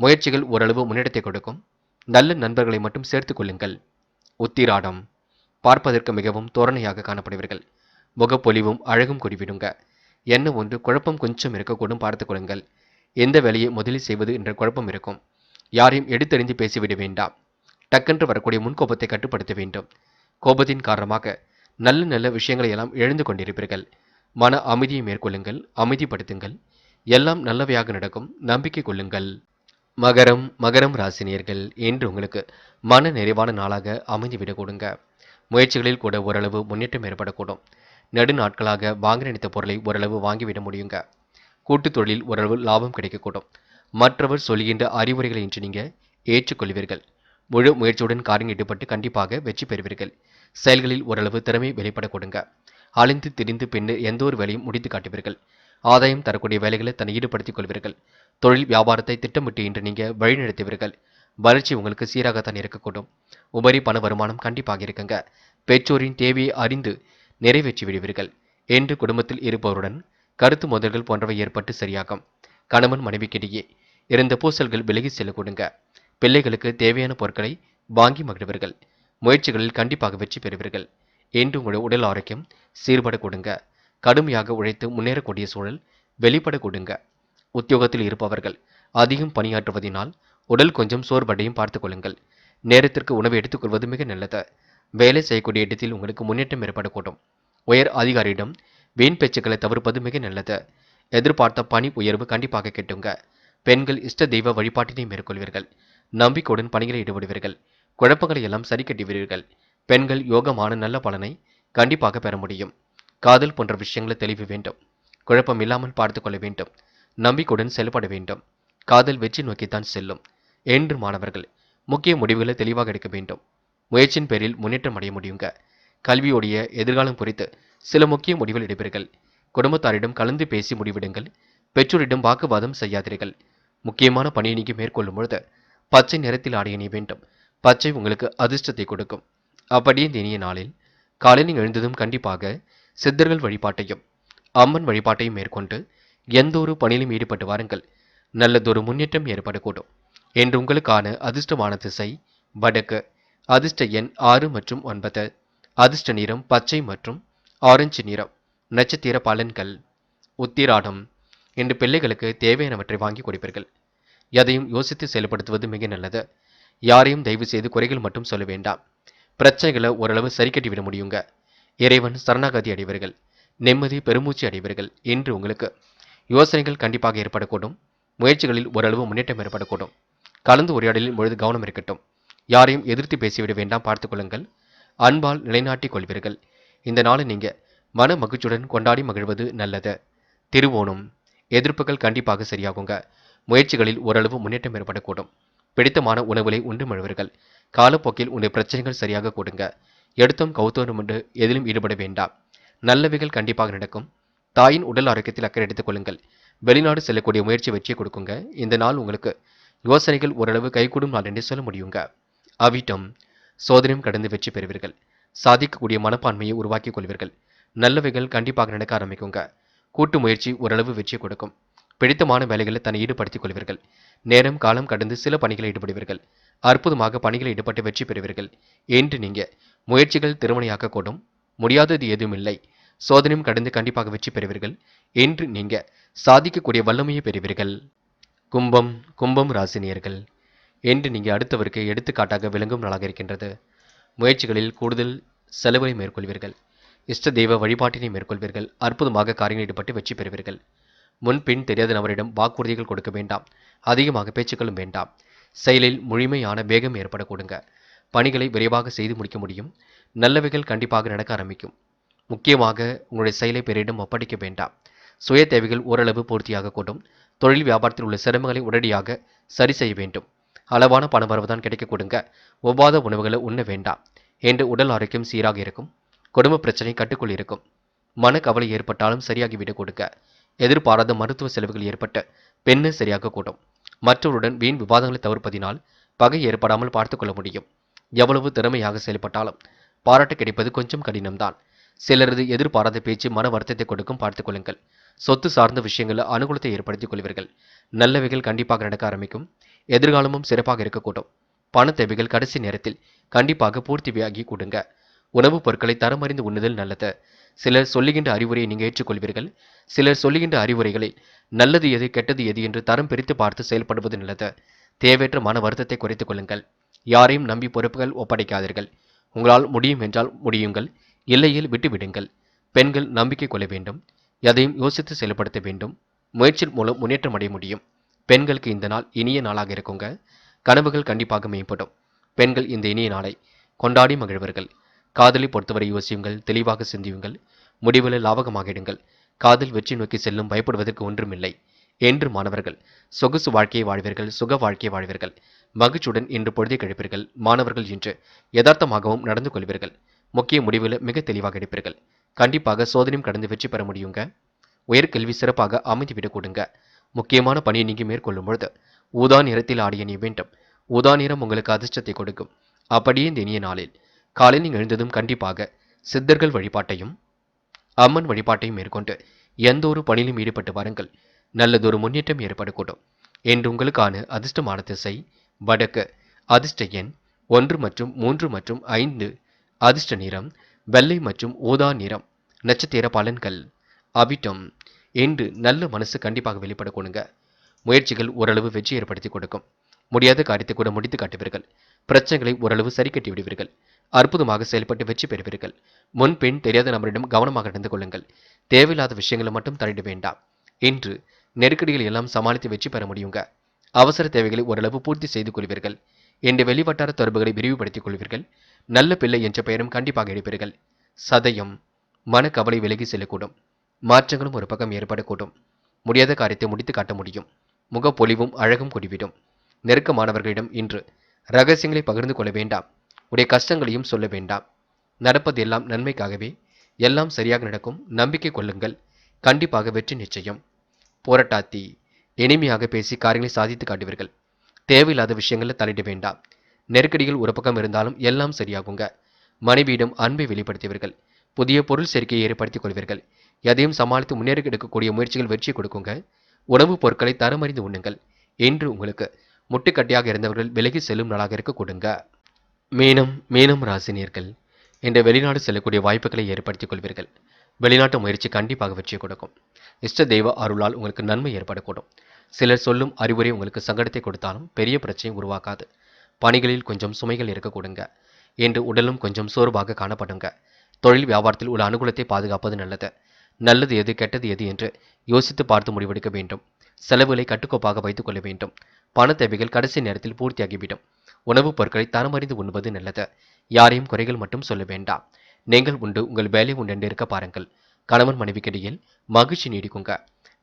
முயற்சிகள் ஓரளவு முன்னேற்றத்தை கொடுக்கும். நல்ல நண்பர்களை மட்டும் சேர்த்துக் கொள்ளுங்கள். உத்திராடம் பார்ப்பதற்கு மிகவும் தோரணையாக காணப்படுவீர்கள். முகப்பொலிவும் அழகும் கூடிவிடுங்க. என்ன ஒன்று குழப்பம் கொஞ்சம் இருக்கக்கூடும், பார்த்துக் கொள்ளுங்கள். எந்த வேலையை முதலில் செய்வது என்ற குழப்பம் இருக்கும். யாரையும் எடுத்தறிந்து பேசிவிட வேண்டாம். டக்கென்று வரக்கூடிய முன்கோபத்தை கட்டுப்படுத்த வேண்டும். கோபத்தின் காரணமாக நல்ல நல்ல விஷயங்களை எல்லாம் இழந்து கொண்டிருப்பீர்கள். மன அமைதியை மேற்கொள்ளுங்கள். அமைதிப்படுத்துங்கள். எல்லாம் நல்லவையாக நடக்கும். நம்பிக்கை கொள்ளுங்கள். மகரம் ராசினியர்கள் என்று உங்களுக்கு மன நிறைவான நாளாக அமைந்துவிடக் கொடுங்க. முயற்சிகளில் கூட ஓரளவு முன்னேற்றம் ஏற்படக்கூடும். நெடு நாட்களாக வாங்க நினைத்த பொருளை ஓரளவு வாங்கிவிட முடியுங்க. கூட்டுத் தொழிலில் ஓரளவு லாபம் கிடைக்கக்கூடும். மற்றவர் சொல்கின்ற அறிவுரைகளை இன்று நீங்கள் ஏற்றுக்கொள்வீர்கள். முழு முயற்சியுடன் காரியம் ஈடுபட்டு கண்டிப்பாக வெற்றி பெறுவீர்கள். செயல்களில் ஓரளவு திறமை வெளிப்பட கொடுங்க. அலைந்து திரிந்து பின்னர் எந்த ஒரு வேலையும் முடித்து காட்டுவீர்கள். ஆதாயம் தரக்கூடிய வேலைகளை தன்னை ஈடுபடுத்திக் கொள்வீர்கள். தொழில் வியாபாரத்தை திட்டமிட்டு இன்று நீங்கள் வழிநடத்துவீர்கள். வளர்ச்சி உங்களுக்கு சீராகத்தான் இருக்கக்கூடும். உபரி பண வருமானம் கண்டிப்பாக இருக்குங்க. பெற்றோரின் தேவையை அறிந்து நிறைவேற்றி விடுவீர்கள். என்று குடும்பத்தில் இருப்பவருடன் கருத்து மோதல்கள் போன்றவை ஏற்பட்டு சரியாகும். கணவன் மனைவிக்கிடையே இருந்த பூசல்கள் விலகி செல்ல கொடுங்க. பிள்ளைகளுக்கு தேவையான பொருட்களை வாங்கி மகிழ்வீர்கள். முயற்சிகளில் கண்டிப்பாக வெற்றி பெறுவீர்கள். என்று உங்களுடைய உடல் ஆரோக்கியம் சீர்பட கொடுங்க. கடுமையாக உழைத்து முன்னேறக்கூடிய சூழல் வெளிப்பட கொடுங்க. உத்தியோகத்தில் இருப்பவர்கள் அதிகம் பணியாற்றுவதனால் உடல் கொஞ்சம் சோர்வடையும், பார்த்துக் கொள்ளுங்கள். நேரத்திற்கு உணவு எடுத்துக்கொள்வது மிக நல்லது. வேலை செய்யக்கூடிய இடத்தில் உங்களுக்கு முன்னேற்றம் ஏற்படக்கூடும். உயர் அதிகாரியிடம் வீண் பேச்சுக்களை தவிர்ப்பது மிக நல்லது. எதிர்பார்த்த பணி உயர்வு கண்டிப்பாக கிட்டுங்க. பெண்கள் இஷ்ட தெய்வ வழிபாட்டினை மேற்கொள்வீர்கள். நம்பிக்கையுடன் பணிகளை ஈடுபடுவீர்கள். குழப்பங்களை எல்லாம் சரி கட்டுவீர்கள். பெண்கள் யோகமான நல்ல பலனை கண்டிப்பாக பெற முடியும். காதல் போன்ற விஷயங்களை தெளிவு வேண்டும். குழப்பம் இல்லாமல் பார்த்துக் கொள்ள வேண்டும். நம்பிக்கையுடன் செயல்பட வேண்டும். காதல் வெற்றி நோக்கித்தான் செல்லும். என்று மாணவர்கள் முக்கிய முடிவுகளை தெளிவாக எடுக்க வேண்டும். முயற்சியின் பேரில் முன்னேற்றம் அடைய முடியுங்க. கல்வியுடைய எதிர்காலம் குறித்து சில முக்கிய முடிவுகள் எடுப்பீர்கள். குடும்பத்தாரிடம் கலந்து பேசி முடிவிடுங்கள். பெற்றோரிடம் வாக்குவாதம் செய்யாதீர்கள். முக்கியமான பணியை நீங்கள் மேற்கொள்ளும் பொழுது பச்சை நிறத்தில் ஆடை அணிய வேண்டும். பச்சை உங்களுக்கு அதிர்ஷ்டத்தை கொடுக்கும். அப்படியே இந்த இனிய நாளில் காலையில் எழுந்ததும் கண்டிப்பாக சித்தர்கள் வழிபாட்டையும் அம்மன் வழிபாட்டையும் மேற்கொண்டு எந்த ஒரு பணியிலும் ஈடுபட்டு வாருங்கள். நல்லதொரு முன்னேற்றம் ஏற்படக்கூடும். என்று உங்களுக்கான அதிர்ஷ்டமான திசை வடக்கு. அதிர்ஷ்ட எண் 6 மற்றும் 9. அதிர்ஷ்ட நிறம் பச்சை மற்றும் ஆரஞ்சு நிறம். நட்சத்திர பலன்கள். உத்திராடம் இன்று பிள்ளைகளுக்கு தேவையானவற்றை வாங்கி கொடுப்பீர்கள். எதையும் யோசித்து செயல்படுத்துவது மிக நல்லது. யாரையும் தயவு செய்து குறைகள் மட்டும் சொல்ல வேண்டாம். பிரச்சனைகளை ஓரளவு சரி கட்டிவிட முடியுங்க. இறைவன் சரணாகதி அடைவீர்கள். நிம்மதி பெருமூச்சு அடைவீர்கள். என்று உங்களுக்கு யோசனைகள் கண்டிப்பாக ஏற்படக்கூடும். முயற்சிகளில் ஓரளவு முன்னேற்றம் ஏற்படக்கூடும். கலந்து உரையாடலில் பொழுது கவனம் இருக்கட்டும். யாரையும் எதிர்த்து பேசிவிட வேண்டாம், பார்த்துக் கொள்ளுங்கள். அன்பால் நிலைநாட்டிக் கொள்வீர்கள். இந்த நாளை நீங்க மன மகிழ்ச்சியுடன் கொண்டாடி மகிழ்வது நல்லது. திருவோணம் எதிர்ப்புகள் கண்டிப்பாக சரியாகுங்க. முயற்சிகளில் ஓரளவு முன்னேற்றம் ஏற்படக்கூடும். பிடித்தமான உணவுகளை உண்டு மழுவீர்கள். காலப்போக்கில் உங்களுடைய பிரச்சனைகள் சரியாக கூடுங்க. எடுத்தும் கௌத்தோரும் என்று எதிலும் ஈடுபட வேண்டாம். நல்லவைகள் கண்டிப்பாக நடக்கும். தாயின் உடல் ஆரோக்கியத்தில் அக்கறை எடுத்துக் கொள்ளுங்கள். வெளிநாடு செல்லக்கூடிய முயற்சி வெற்றியை கொடுக்குங்க. இந்த நாள் உங்களுக்கு யோசனைகள் ஓரளவு கைகூடும் நாள் என்று சொல்ல முடியுங்க. அவிட்டம் சோதனையும் கடந்து வெற்றி பெறுவீர்கள். சாதிக்கக்கூடிய மனப்பான்மையை உருவாக்கிக் கொள்வீர்கள். நல்லவைகள் கண்டிப்பாக நடக்க ஆரம்பிக்குங்க. கூட்டு முயற்சி ஓரளவு வெற்றி கொடுக்கும். பிடித்தமான வேலைகளை தன்னை ஈடுபடுத்திக் கொள்வீர்கள். நேரம் காலம் கடந்து சில பணிகளை ஈடுபடுவீர்கள். அற்புதமாக பணிகளை ஈடுபட்டு வெற்றி பெறுவீர்கள். என்று நீங்க முயற்சிகள் திருமணையாக்க கூடும். முடியாதது எதுவும் இல்லை. சோதனையும் கடந்து கண்டிப்பாக வெற்றி பெறுவீர்கள். என்று நீங்க சாதிக்கக்கூடிய வல்லமையை பெறுவீர்கள். கும்பம் ராசினியர்கள் என்று நீங்கள் அடுத்தவருக்கு எடுத்துக்காட்டாக விளங்கும் நாளாக இருக்கின்றது. முயற்சிகளில் கூடுதல் செலவை மேற்கொள்வீர்கள். இஷ்ட தெய்வ வழிபாட்டினை மேற்கொள்வீர்கள். அற்புதமாக காரியங்களில் ஈடுபட்டு வெற்றி பெறுவீர்கள். முன்பின் தெரியாத நபரிடம் வாக்குறுதிகள் கொடுக்க வேண்டாம். அதிகமாக பேச்சுக்களும் வேண்டாம். செயலில் முழுமையான வேகம் ஏற்பட கொடுங்க. பணிகளை விரைவாக செய்து முடிக்க முடியும். நல்லவைகள் கண்டிப்பாக நடக்க ஆரம்பிக்கும். முக்கியமாக உங்களுடைய செயலை பிறரிடம் ஒப்படைக்க வேண்டாம். சுய தேவைகள் ஓரளவு பூர்த்தியாக கூடும். தொழில் வியாபாரத்தில் உள்ள சிரமங்களை உடனடியாக சரி செய்ய வேண்டும். அளவான பணவரவு தான் கிடைக்க கொடுங்க. ஒவ்வாத உணவுகளை உண்ண வேண்டாம் என்று உடல் ஆரோக்கியம் சீராக இருக்கும். குடும்ப பிரச்சனை கட்டுக்குள் இருக்கும். மனக்கவலை ஏற்பட்டாலும் சரியாகிவிடக் கொடுங்க. எதிர்பாராத மருத்துவ செலவுகள் ஏற்பட்ட பெண்ணு சரியாக கூடும். மற்றவருடன் வீண் விவாதங்களை தவிர்ப்பதினால் பகை ஏற்படாமல் பார்த்துக் கொள்ள முடியும். எவ்வளவு திறமையாக செயல்பட்டாலும் பாராட்டு கிடைப்பது கொஞ்சம் கடினம்தான். சிலரது எதிர்பாராத பேச்சு மன வருத்தத்தை கொடுக்கும், பார்த்துக் கொள்ளுங்கள். சொத்து சார்ந்த விஷயங்களில் அனுகூலத்தை ஏற்படுத்திக் கொள்வீர்கள். நல்லவைகள் கண்டிப்பாக நடக்க ஆரம்பிக்கும். எதிர்காலமும் சிறப்பாக இருக்கக்கூடும். பண தேவைகள் கடைசி நேரத்தில் கண்டிப்பாக பூர்த்தியாகி கொடுங்க. உணவுப் பொருட்களை தரமறிந்து உண்ணுதல் நல்லது. சிலர் சொல்லுகின்ற அறிவுரையை நீங்கள் ஏற்றுக்கொள்வீர்கள். சிலர் சொல்லுகின்ற அறிவுரைகளில் நல்லது எது கெட்டது எது என்று தரம் பிரித்து பார்த்து செயல்படுவது நல்லது. தேவையற்ற மன வருத்தத்தை குறைத்துக் கொள்ளுங்கள். யாரையும் நம்பி பொறுப்புகள் ஒப்படைக்காதீர்கள். உங்களால் முடியும் என்றால் முடியுங்கள், இல்லையில் விட்டுவிடுங்கள். பெண்கள் நம்பிக்கை கொள்ள வேண்டும். எதையும் யோசித்து செயல்படுத்த வேண்டும். முயற்சியின் மூலம் முன்னேற்றம் அடைய முடியும். பெண்களுக்கு இந்த நாள் இனிய நாளாக இருக்குங்க. கனவுகள் கண்டிப்பாக மேம்படும். பெண்கள் இந்த இனிய நாளை கொண்டாடி மகிழ்வர்கள். காதலை பொறுத்தவரை யோசியுங்கள், தெளிவாக சிந்தியுங்கள், முடிவில் லாபகமாகிடுங்கள். காதல் வெற்றி நோக்கி செல்லும், பயப்படுவதற்கு ஒன்றுமில்லை என்று மாணவர்கள் சொகுசு வாழ்க்கையை வாழ்வீர்கள், சுக வாழ்க்கையை வாழ்வீர்கள். மகிழ்ச்சியுடன் இன்று பொழுதை கழிப்பீர்கள். மாணவர்கள் இன்று யதார்த்தமாகவும் நடந்து கொள்வீர்கள். முக்கிய முடிவில் மிக தெளிவாக எடுப்பீர்கள். கண்டிப்பாக சோதனையும் கடந்து வெற்றி பெற முடியுங்க. உயர்கல்வி சிறப்பாக அமைந்துவிடக் கொடுங்க. முக்கியமான பணியை நீங்கள் மேற்கொள்ளும் பொழுது ஊதா நிறத்தில் ஆடிய நீ வேண்டும். ஊதா நிறம் உங்களுக்கு அதிர்ஷ்டத்தை கொடுக்கும். அப்படியே இந்த இனிய நாளில் காலை நீங்கள் எழுந்ததும் கண்டிப்பாக சித்தர்கள் வழிபாட்டையும் அம்மன் வழிபாட்டையும் மேற்கொண்டு எந்த ஒரு பணியிலும் ஈடுபட்டு வாருங்கள். நல்லதொரு முன்னேற்றம் ஏற்படக்கூடும். என்று உங்களுக்கான அதிர்ஷ்டமான திசை வடக்கு. அதிர்ஷ்ட எண் 1 மற்றும் 3 மற்றும் 5. அதிர்ஷ்ட நிறம் வெள்ளை மற்றும் ஊதா நிறம். நட்சத்திர பலன்கள். அவிட்டம். என்று நல்ல மனசு கண்டிப்பாக வெளிப்பட கொடுங்க. முயற்சிகள் ஓரளவு வெற்றி ஏற்படுத்தி கொடுக்கும். முடியாத காரியத்தை கூட முடித்து காட்டுவீர்கள். பிரச்சனைகளை ஓரளவு சரி கட்டி விடுவீர்கள். அற்புதமாக செயல்பட்டு வெற்றி பெறுவீர்கள். முன்பின் தெரியாத நபரிடம் கவனமாக நடந்து கொள்ளுங்கள். தேவையில்லாத விஷயங்களை மட்டும் தலையிட வேண்டாம். இன்று நெருக்கடிகளை எல்லாம் சமாளித்து வெற்றி பெற முடியுங்க. அவசர தேவைகளை ஓரளவு பூர்த்தி செய்து கொள்வீர்கள். இன்று வெளிவட்டார தொடர்புகளை விரிவுபடுத்திக் கொள்வீர்கள். நல்ல பிள்ளை என்ற பெயரும் கண்டிப்பாக எடுப்பீர்கள். சதயம். மனக்கவலை விலகி செல்லக்கூடும். மாற்றங்களும் ஒரு பக்கம் ஏற்படக்கூடும். முடியாத காரியத்தை முடித்து காட்ட முடியும். முகப்பொலிவும் அழகும் கூடிவிடும். நெருக்கமானவர்களிடம் இன்று ரகசியங்களை பகிர்ந்து கொள்ள வேண்டாம். உடைய கஷ்டங்களையும் சொல்ல வேண்டாம். நடப்பது எல்லாம் நன்மைக்காகவே. எல்லாம் சரியாக நடக்கும். நம்பிக்கை கொள்ளுங்கள். கண்டிப்பாக வெற்றி நிச்சயம். போராட்டாத்தி. இனிமையாக பேசி காரியங்களை சாதித்து காட்டுவீர்கள். தேவையில்லாத விஷயங்களில் தலையிட வேண்டாம். நெருக்கடிகள் ஒரு பக்கம் இருந்தாலும் எல்லாம் சரியாகுங்க. மனைவியிடம் அன்பை வெளிப்படுத்துவீர்கள். புதிய பொருள் சேர்க்கையை ஏற்படுத்திக் கொள்வீர்கள். எதையும் சமாளித்து முன்னேறி எடுக்கக்கூடிய முயற்சிகள் வெற்றி கொடுக்குங்க. உணவுப் பொருட்களை தரமறிந்து உண்ணுங்கள். என்று உங்களுக்கு முட்டுக்கட்டையாக இருந்தவர்கள் விலகி செல்லும் நாளாக இருக்க கொடுங்க. மீனம் ராசினியர்கள் இன்று வெளிநாடு செல்லக்கூடிய வாய்ப்புகளை ஏற்படுத்திக் கொள்வீர்கள். வெளிநாட்டு முயற்சி கண்டிப்பாக வெற்றி கொடுக்கும். இஷ்ட தெய்வ அருளால் உங்களுக்கு நன்மை ஏற்படக்கூடும். சிலர் சொல்லும் அறிவுரை உங்களுக்கு சங்கடத்தை கொடுத்தாலும் பெரிய பிரச்சனை உருவாக்காது. பணிகளில் கொஞ்சம் சுமைகள் இருக்க கொடுங்க. என்று உடலும் கொஞ்சம் சோர்வாக காணப்படுங்க. தொழில் வியாபாரத்தில் உள்ள அனுகூலத்தை பாதுகாப்பது நல்லது. நல்லது எது கெட்டது எது என்று யோசித்து பார்த்து முடிவெடுக்க வேண்டும். செலவுகளை கட்டுக்கோப்பாக வைத்துக் கொள்ள வேண்டும். பண தேவைகள் கடைசி நேரத்தில் பூர்த்தியாகிவிடும். உணவுப் பொருட்களை தரமறிந்து உண்பது நல்லது. யாரையும் குறைகள் மட்டும் சொல்ல வேண்டாம். நீங்கள் உண்டு, உங்கள் வேலை உண்டு என்று இருக்க பாருங்கள். கணவன் மனைவிக்கிடையில் மகிழ்ச்சி நீடிக்குங்க.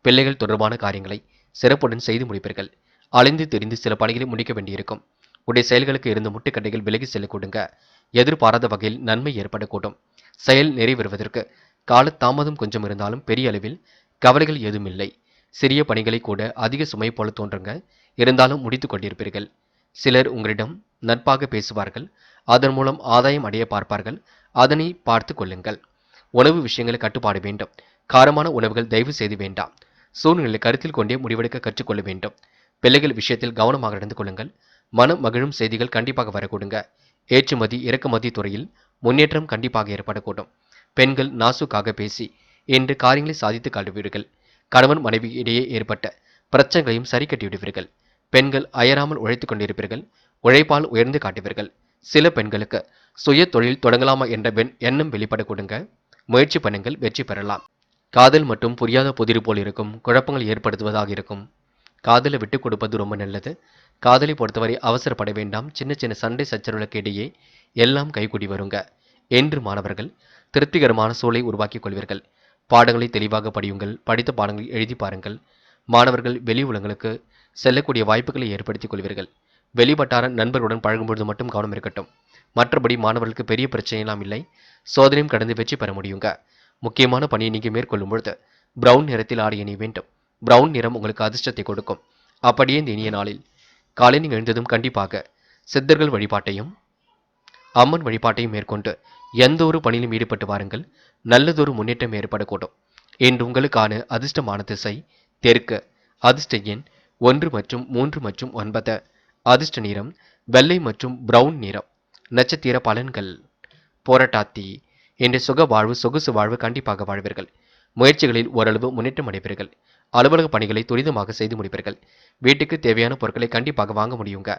பிள்ளைகள் தொடர்பான காரியங்களை சிறப்புடன் செய்து முடிப்பீர்கள். அலைந்து தெரிந்து சில பணிகளை முடிக்க வேண்டியிருக்கும். உடைய செயல்களுக்கு இருந்த முட்டுக்கட்டைகள் விலகி செல்ல கொடுங்க. எதிர்பாராத வகையில் நன்மை ஏற்படக்கூடும். செயல் நிறைவேறுவதற்கு கால தாமதம் கொஞ்சம் இருந்தாலும் பெரிய அளவில் கவலைகள் ஏதும் இல்லை. சிறிய பணிகளை கூட அதிக சுமை போல தோன்றுங்க. இருந்தாலும் முடித்து கொண்டிருப்பீர்கள். சிலர் உங்களிடம் நட்பாக பேசுவார்கள். அதன் மூலம் ஆதாயம் அடைய பார்ப்பார்கள். அதனை பார்த்து கொள்ளுங்கள். உணவு விஷயங்களை கட்டுப்பாடு வேண்டும். காரமான உணவுகள் தயவு செய்து வேண்டாம். சூழ்நிலை கருத்தில் கொண்டே முடிவெடுக்க கற்றுக்கொள்ள வேண்டும். பிள்ளைகள் விஷயத்தில் கவனமாக நடந்து கொள்ளுங்கள். மனம் மகிழும் செய்திகள் கண்டிப்பாக வரக்கூடுங்க. ஏற்றுமதி இறக்குமதி துறையில் முன்னேற்றம் கண்டிப்பாக ஏற்படக்கூடும். பெண்கள் நாசுக்காக பேசி இன்று காரியங்களை சாதித்து காட்டுவீர்கள். கணவன் மனைவி இடையே ஏற்பட்ட பிரச்சனைகளையும் சரி கட்டிவிடுவீர்கள். பெண்கள் அயராமல் உழைத்துக் கொண்டிருப்பீர்கள். உழைப்பால் உயர்ந்து காட்டுவீர்கள். சில பெண்களுக்கு சுய தொழில் தொடங்கலாமா என்ற எண்ணம் வெளிப்பட கொடுங்க. முயற்சி பண்ணுங்கள், வெற்றி பெறலாம். காதல் மற்றும் புரியாத புதிர் போல் இருக்கும், குழப்பங்கள் ஏற்படுத்துவதாக இருக்கும். காதலை விட்டுக் கொடுப்பது ரொம்ப நல்லது. காதலை பொறுத்தவரை அவசரப்பட வேண்டாம். சின்ன சின்ன சண்டை சச்சரவுகளுக்கு இடையே எல்லாம் கைகூடி வருங்க. என்று மாணவர்கள் திருப்திகரமான சூழலை உருவாக்கிக் கொள்வீர்கள். பாடங்களை தெளிவாக படியுங்கள். படித்த பாடங்களை எழுதி பாருங்கள். மாணவர்கள் வெளி உலகங்களுக்கு செல்லக்கூடிய வாய்ப்புகளை ஏற்படுத்திக் கொள்வீர்கள். வெளிவட்டார நண்பர்களுடன் பழகும்பொழுது மட்டும் கவனம் இருக்கட்டும். மற்றபடி மாணவர்களுக்கு பெரிய பிரச்சனையெல்லாம் இல்லை. சோதனையும் கடந்து வெற்றி பெற முடியுங்க. முக்கியமான பணியை நீங்க மேற்கொள்ளும் பொழுது பிரவுன் நிறத்தில் ஆடை அணிய வேண்டும். பிரவுன் நிறம் உங்களுக்கு அதிர்ஷ்டத்தை கொடுக்கும். அப்படியே இந்த இனிய நாளில் காலை நீங்கள் எழுந்ததும் கண்டிப்பாக சித்தர்கள் வழிபாட்டையும் அம்மன் வழிபாட்டையும் மேற்கொண்டு எந்த ஒரு பணியிலும் ஈடுபட்டு வாருங்கள். நல்லதொரு முன்னேற்றம் ஏற்படக்கூடும். இன்று உங்களுக்கான அதிர்ஷ்டமான திசை தெற்கு. அதிர்ஷ்ட எண் 1 மற்றும் 3 மற்றும் 9. அதிர்ஷ்ட நிறம் வெள்ளை மற்றும் பிரவுன் நிறம். நட்சத்திர பலன்கள். போராட்டாத்தி. இன்று சுக வாழ்வு சொகுசு வாழ்வு கண்டிப்பாக வாழ்வீர்கள். முயற்சிகளில் ஓரளவு முன்னேற்றம் அடைவீர்கள். அலுவலக பணிகளை துரிதமாக செய்து முடிப்பீர்கள். வீட்டுக்கு தேவையான பொருட்களை கண்டிப்பாக வாங்க முடியுங்க.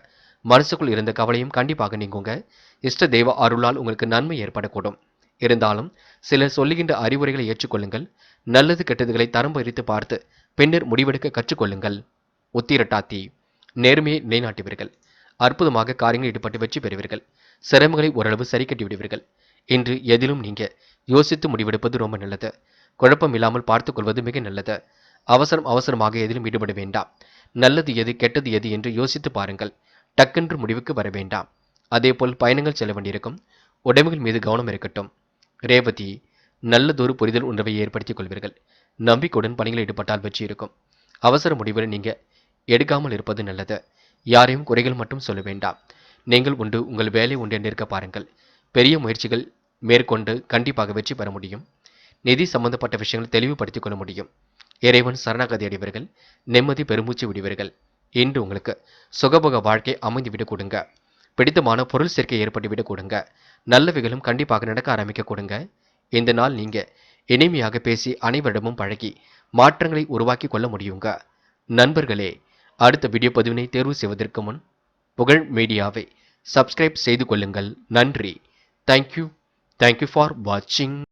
மனசுக்குள் இருந்த கவலையும் கண்டிப்பாக நீங்குங்க. இஷ்ட தெய்வ அருளால் உங்களுக்கு நன்மை ஏற்படக்கூடும். இருந்தாலும் சிலர் சொல்லுகின்ற அறிவுரைகளை ஏற்றுக்கொள்ளுங்கள். நல்லது கெட்டதுகளை தரம் பிரித்து பார்த்து பின்னர் முடிவெடுக்க கற்றுக்கொள்ளுங்கள். உத்திரட்டாத்தி. நேர்மையை நிலைநாட்டுவீர்கள். அற்புதமாக காரியங்கள் ஈடுபட்டு வெற்றி பெறுவீர்கள். சிரமங்களை ஓரளவு சரி கட்டி விடுவீர்கள். இன்று எதிலும் நீங்க யோசித்து முடிவெடுப்பது ரொம்ப நல்லது. குழப்பம் இல்லாமல் பார்த்துக் கொள்வது மிக நல்லது. அவசரமாக எதிலும் ஈடுபட வேண்டாம். நல்லது எது கெட்டது எது என்று யோசித்து பாருங்கள். டக்கென்று முடிவுக்கு வர வேண்டாம். அதேபோல் பயணங்கள் செல்ல வேண்டியிருக்கும். உடைமைகள் மீது கவனம் இருக்கட்டும். ரேவதி. நல்லதொரு புரிதல் உணர்வை ஏற்படுத்திக் கொள்வீர்கள். நம்பிக்கையுடன் பணிகளில் ஈடுபட்டால் வெற்றி இருக்கும். அவசர முடிவுகளை நீங்க எடுக்காமல் இருப்பது நல்லது. யாரையும் குறைகள் மட்டும் சொல்ல வேண்டாம். நீங்கள் உண்டு உங்கள் வேலை உண்டு என்று இருக்க பாருங்கள். பெரிய முயற்சிகள் மேற்கொண்டு கண்டிப்பாக வெற்றி பெற முடியும். நிதி சம்பந்தப்பட்ட விஷயங்களை தெளிவுபடுத்திக் கொள்ள முடியும். இறைவன் சரணாகதி அடைவீர்கள். நிம்மதி பெருமூச்சு விடுவீர்கள். இன்று உங்களுக்கு சுகபோக வாழ்க்கை அமைந்துவிடக் கொடுங்க. பிடித்தமான பொருள் சேர்க்கை ஏற்பட்டுவிடக் கொடுங்க. நல்லவைகளும் கண்டிப்பாக நடக்க ஆரம்பிக்க கொடுங்க. இந்த நாள் நீங்க இனிமையாக பேசி அனைவரிடமும் பழகி மாற்றங்களை உருவாக்கி கொள்ள முடியுங்க. நண்பர்களே, அடுத்த வீடியோ பதிவினை தேர்வு செய்வதற்கு முன் புகழ் மீடியாவை சப்ஸ்கிரைப் செய்து கொள்ளுங்கள். நன்றி. தேங்க்யூ ஃபார் வாட்சிங்.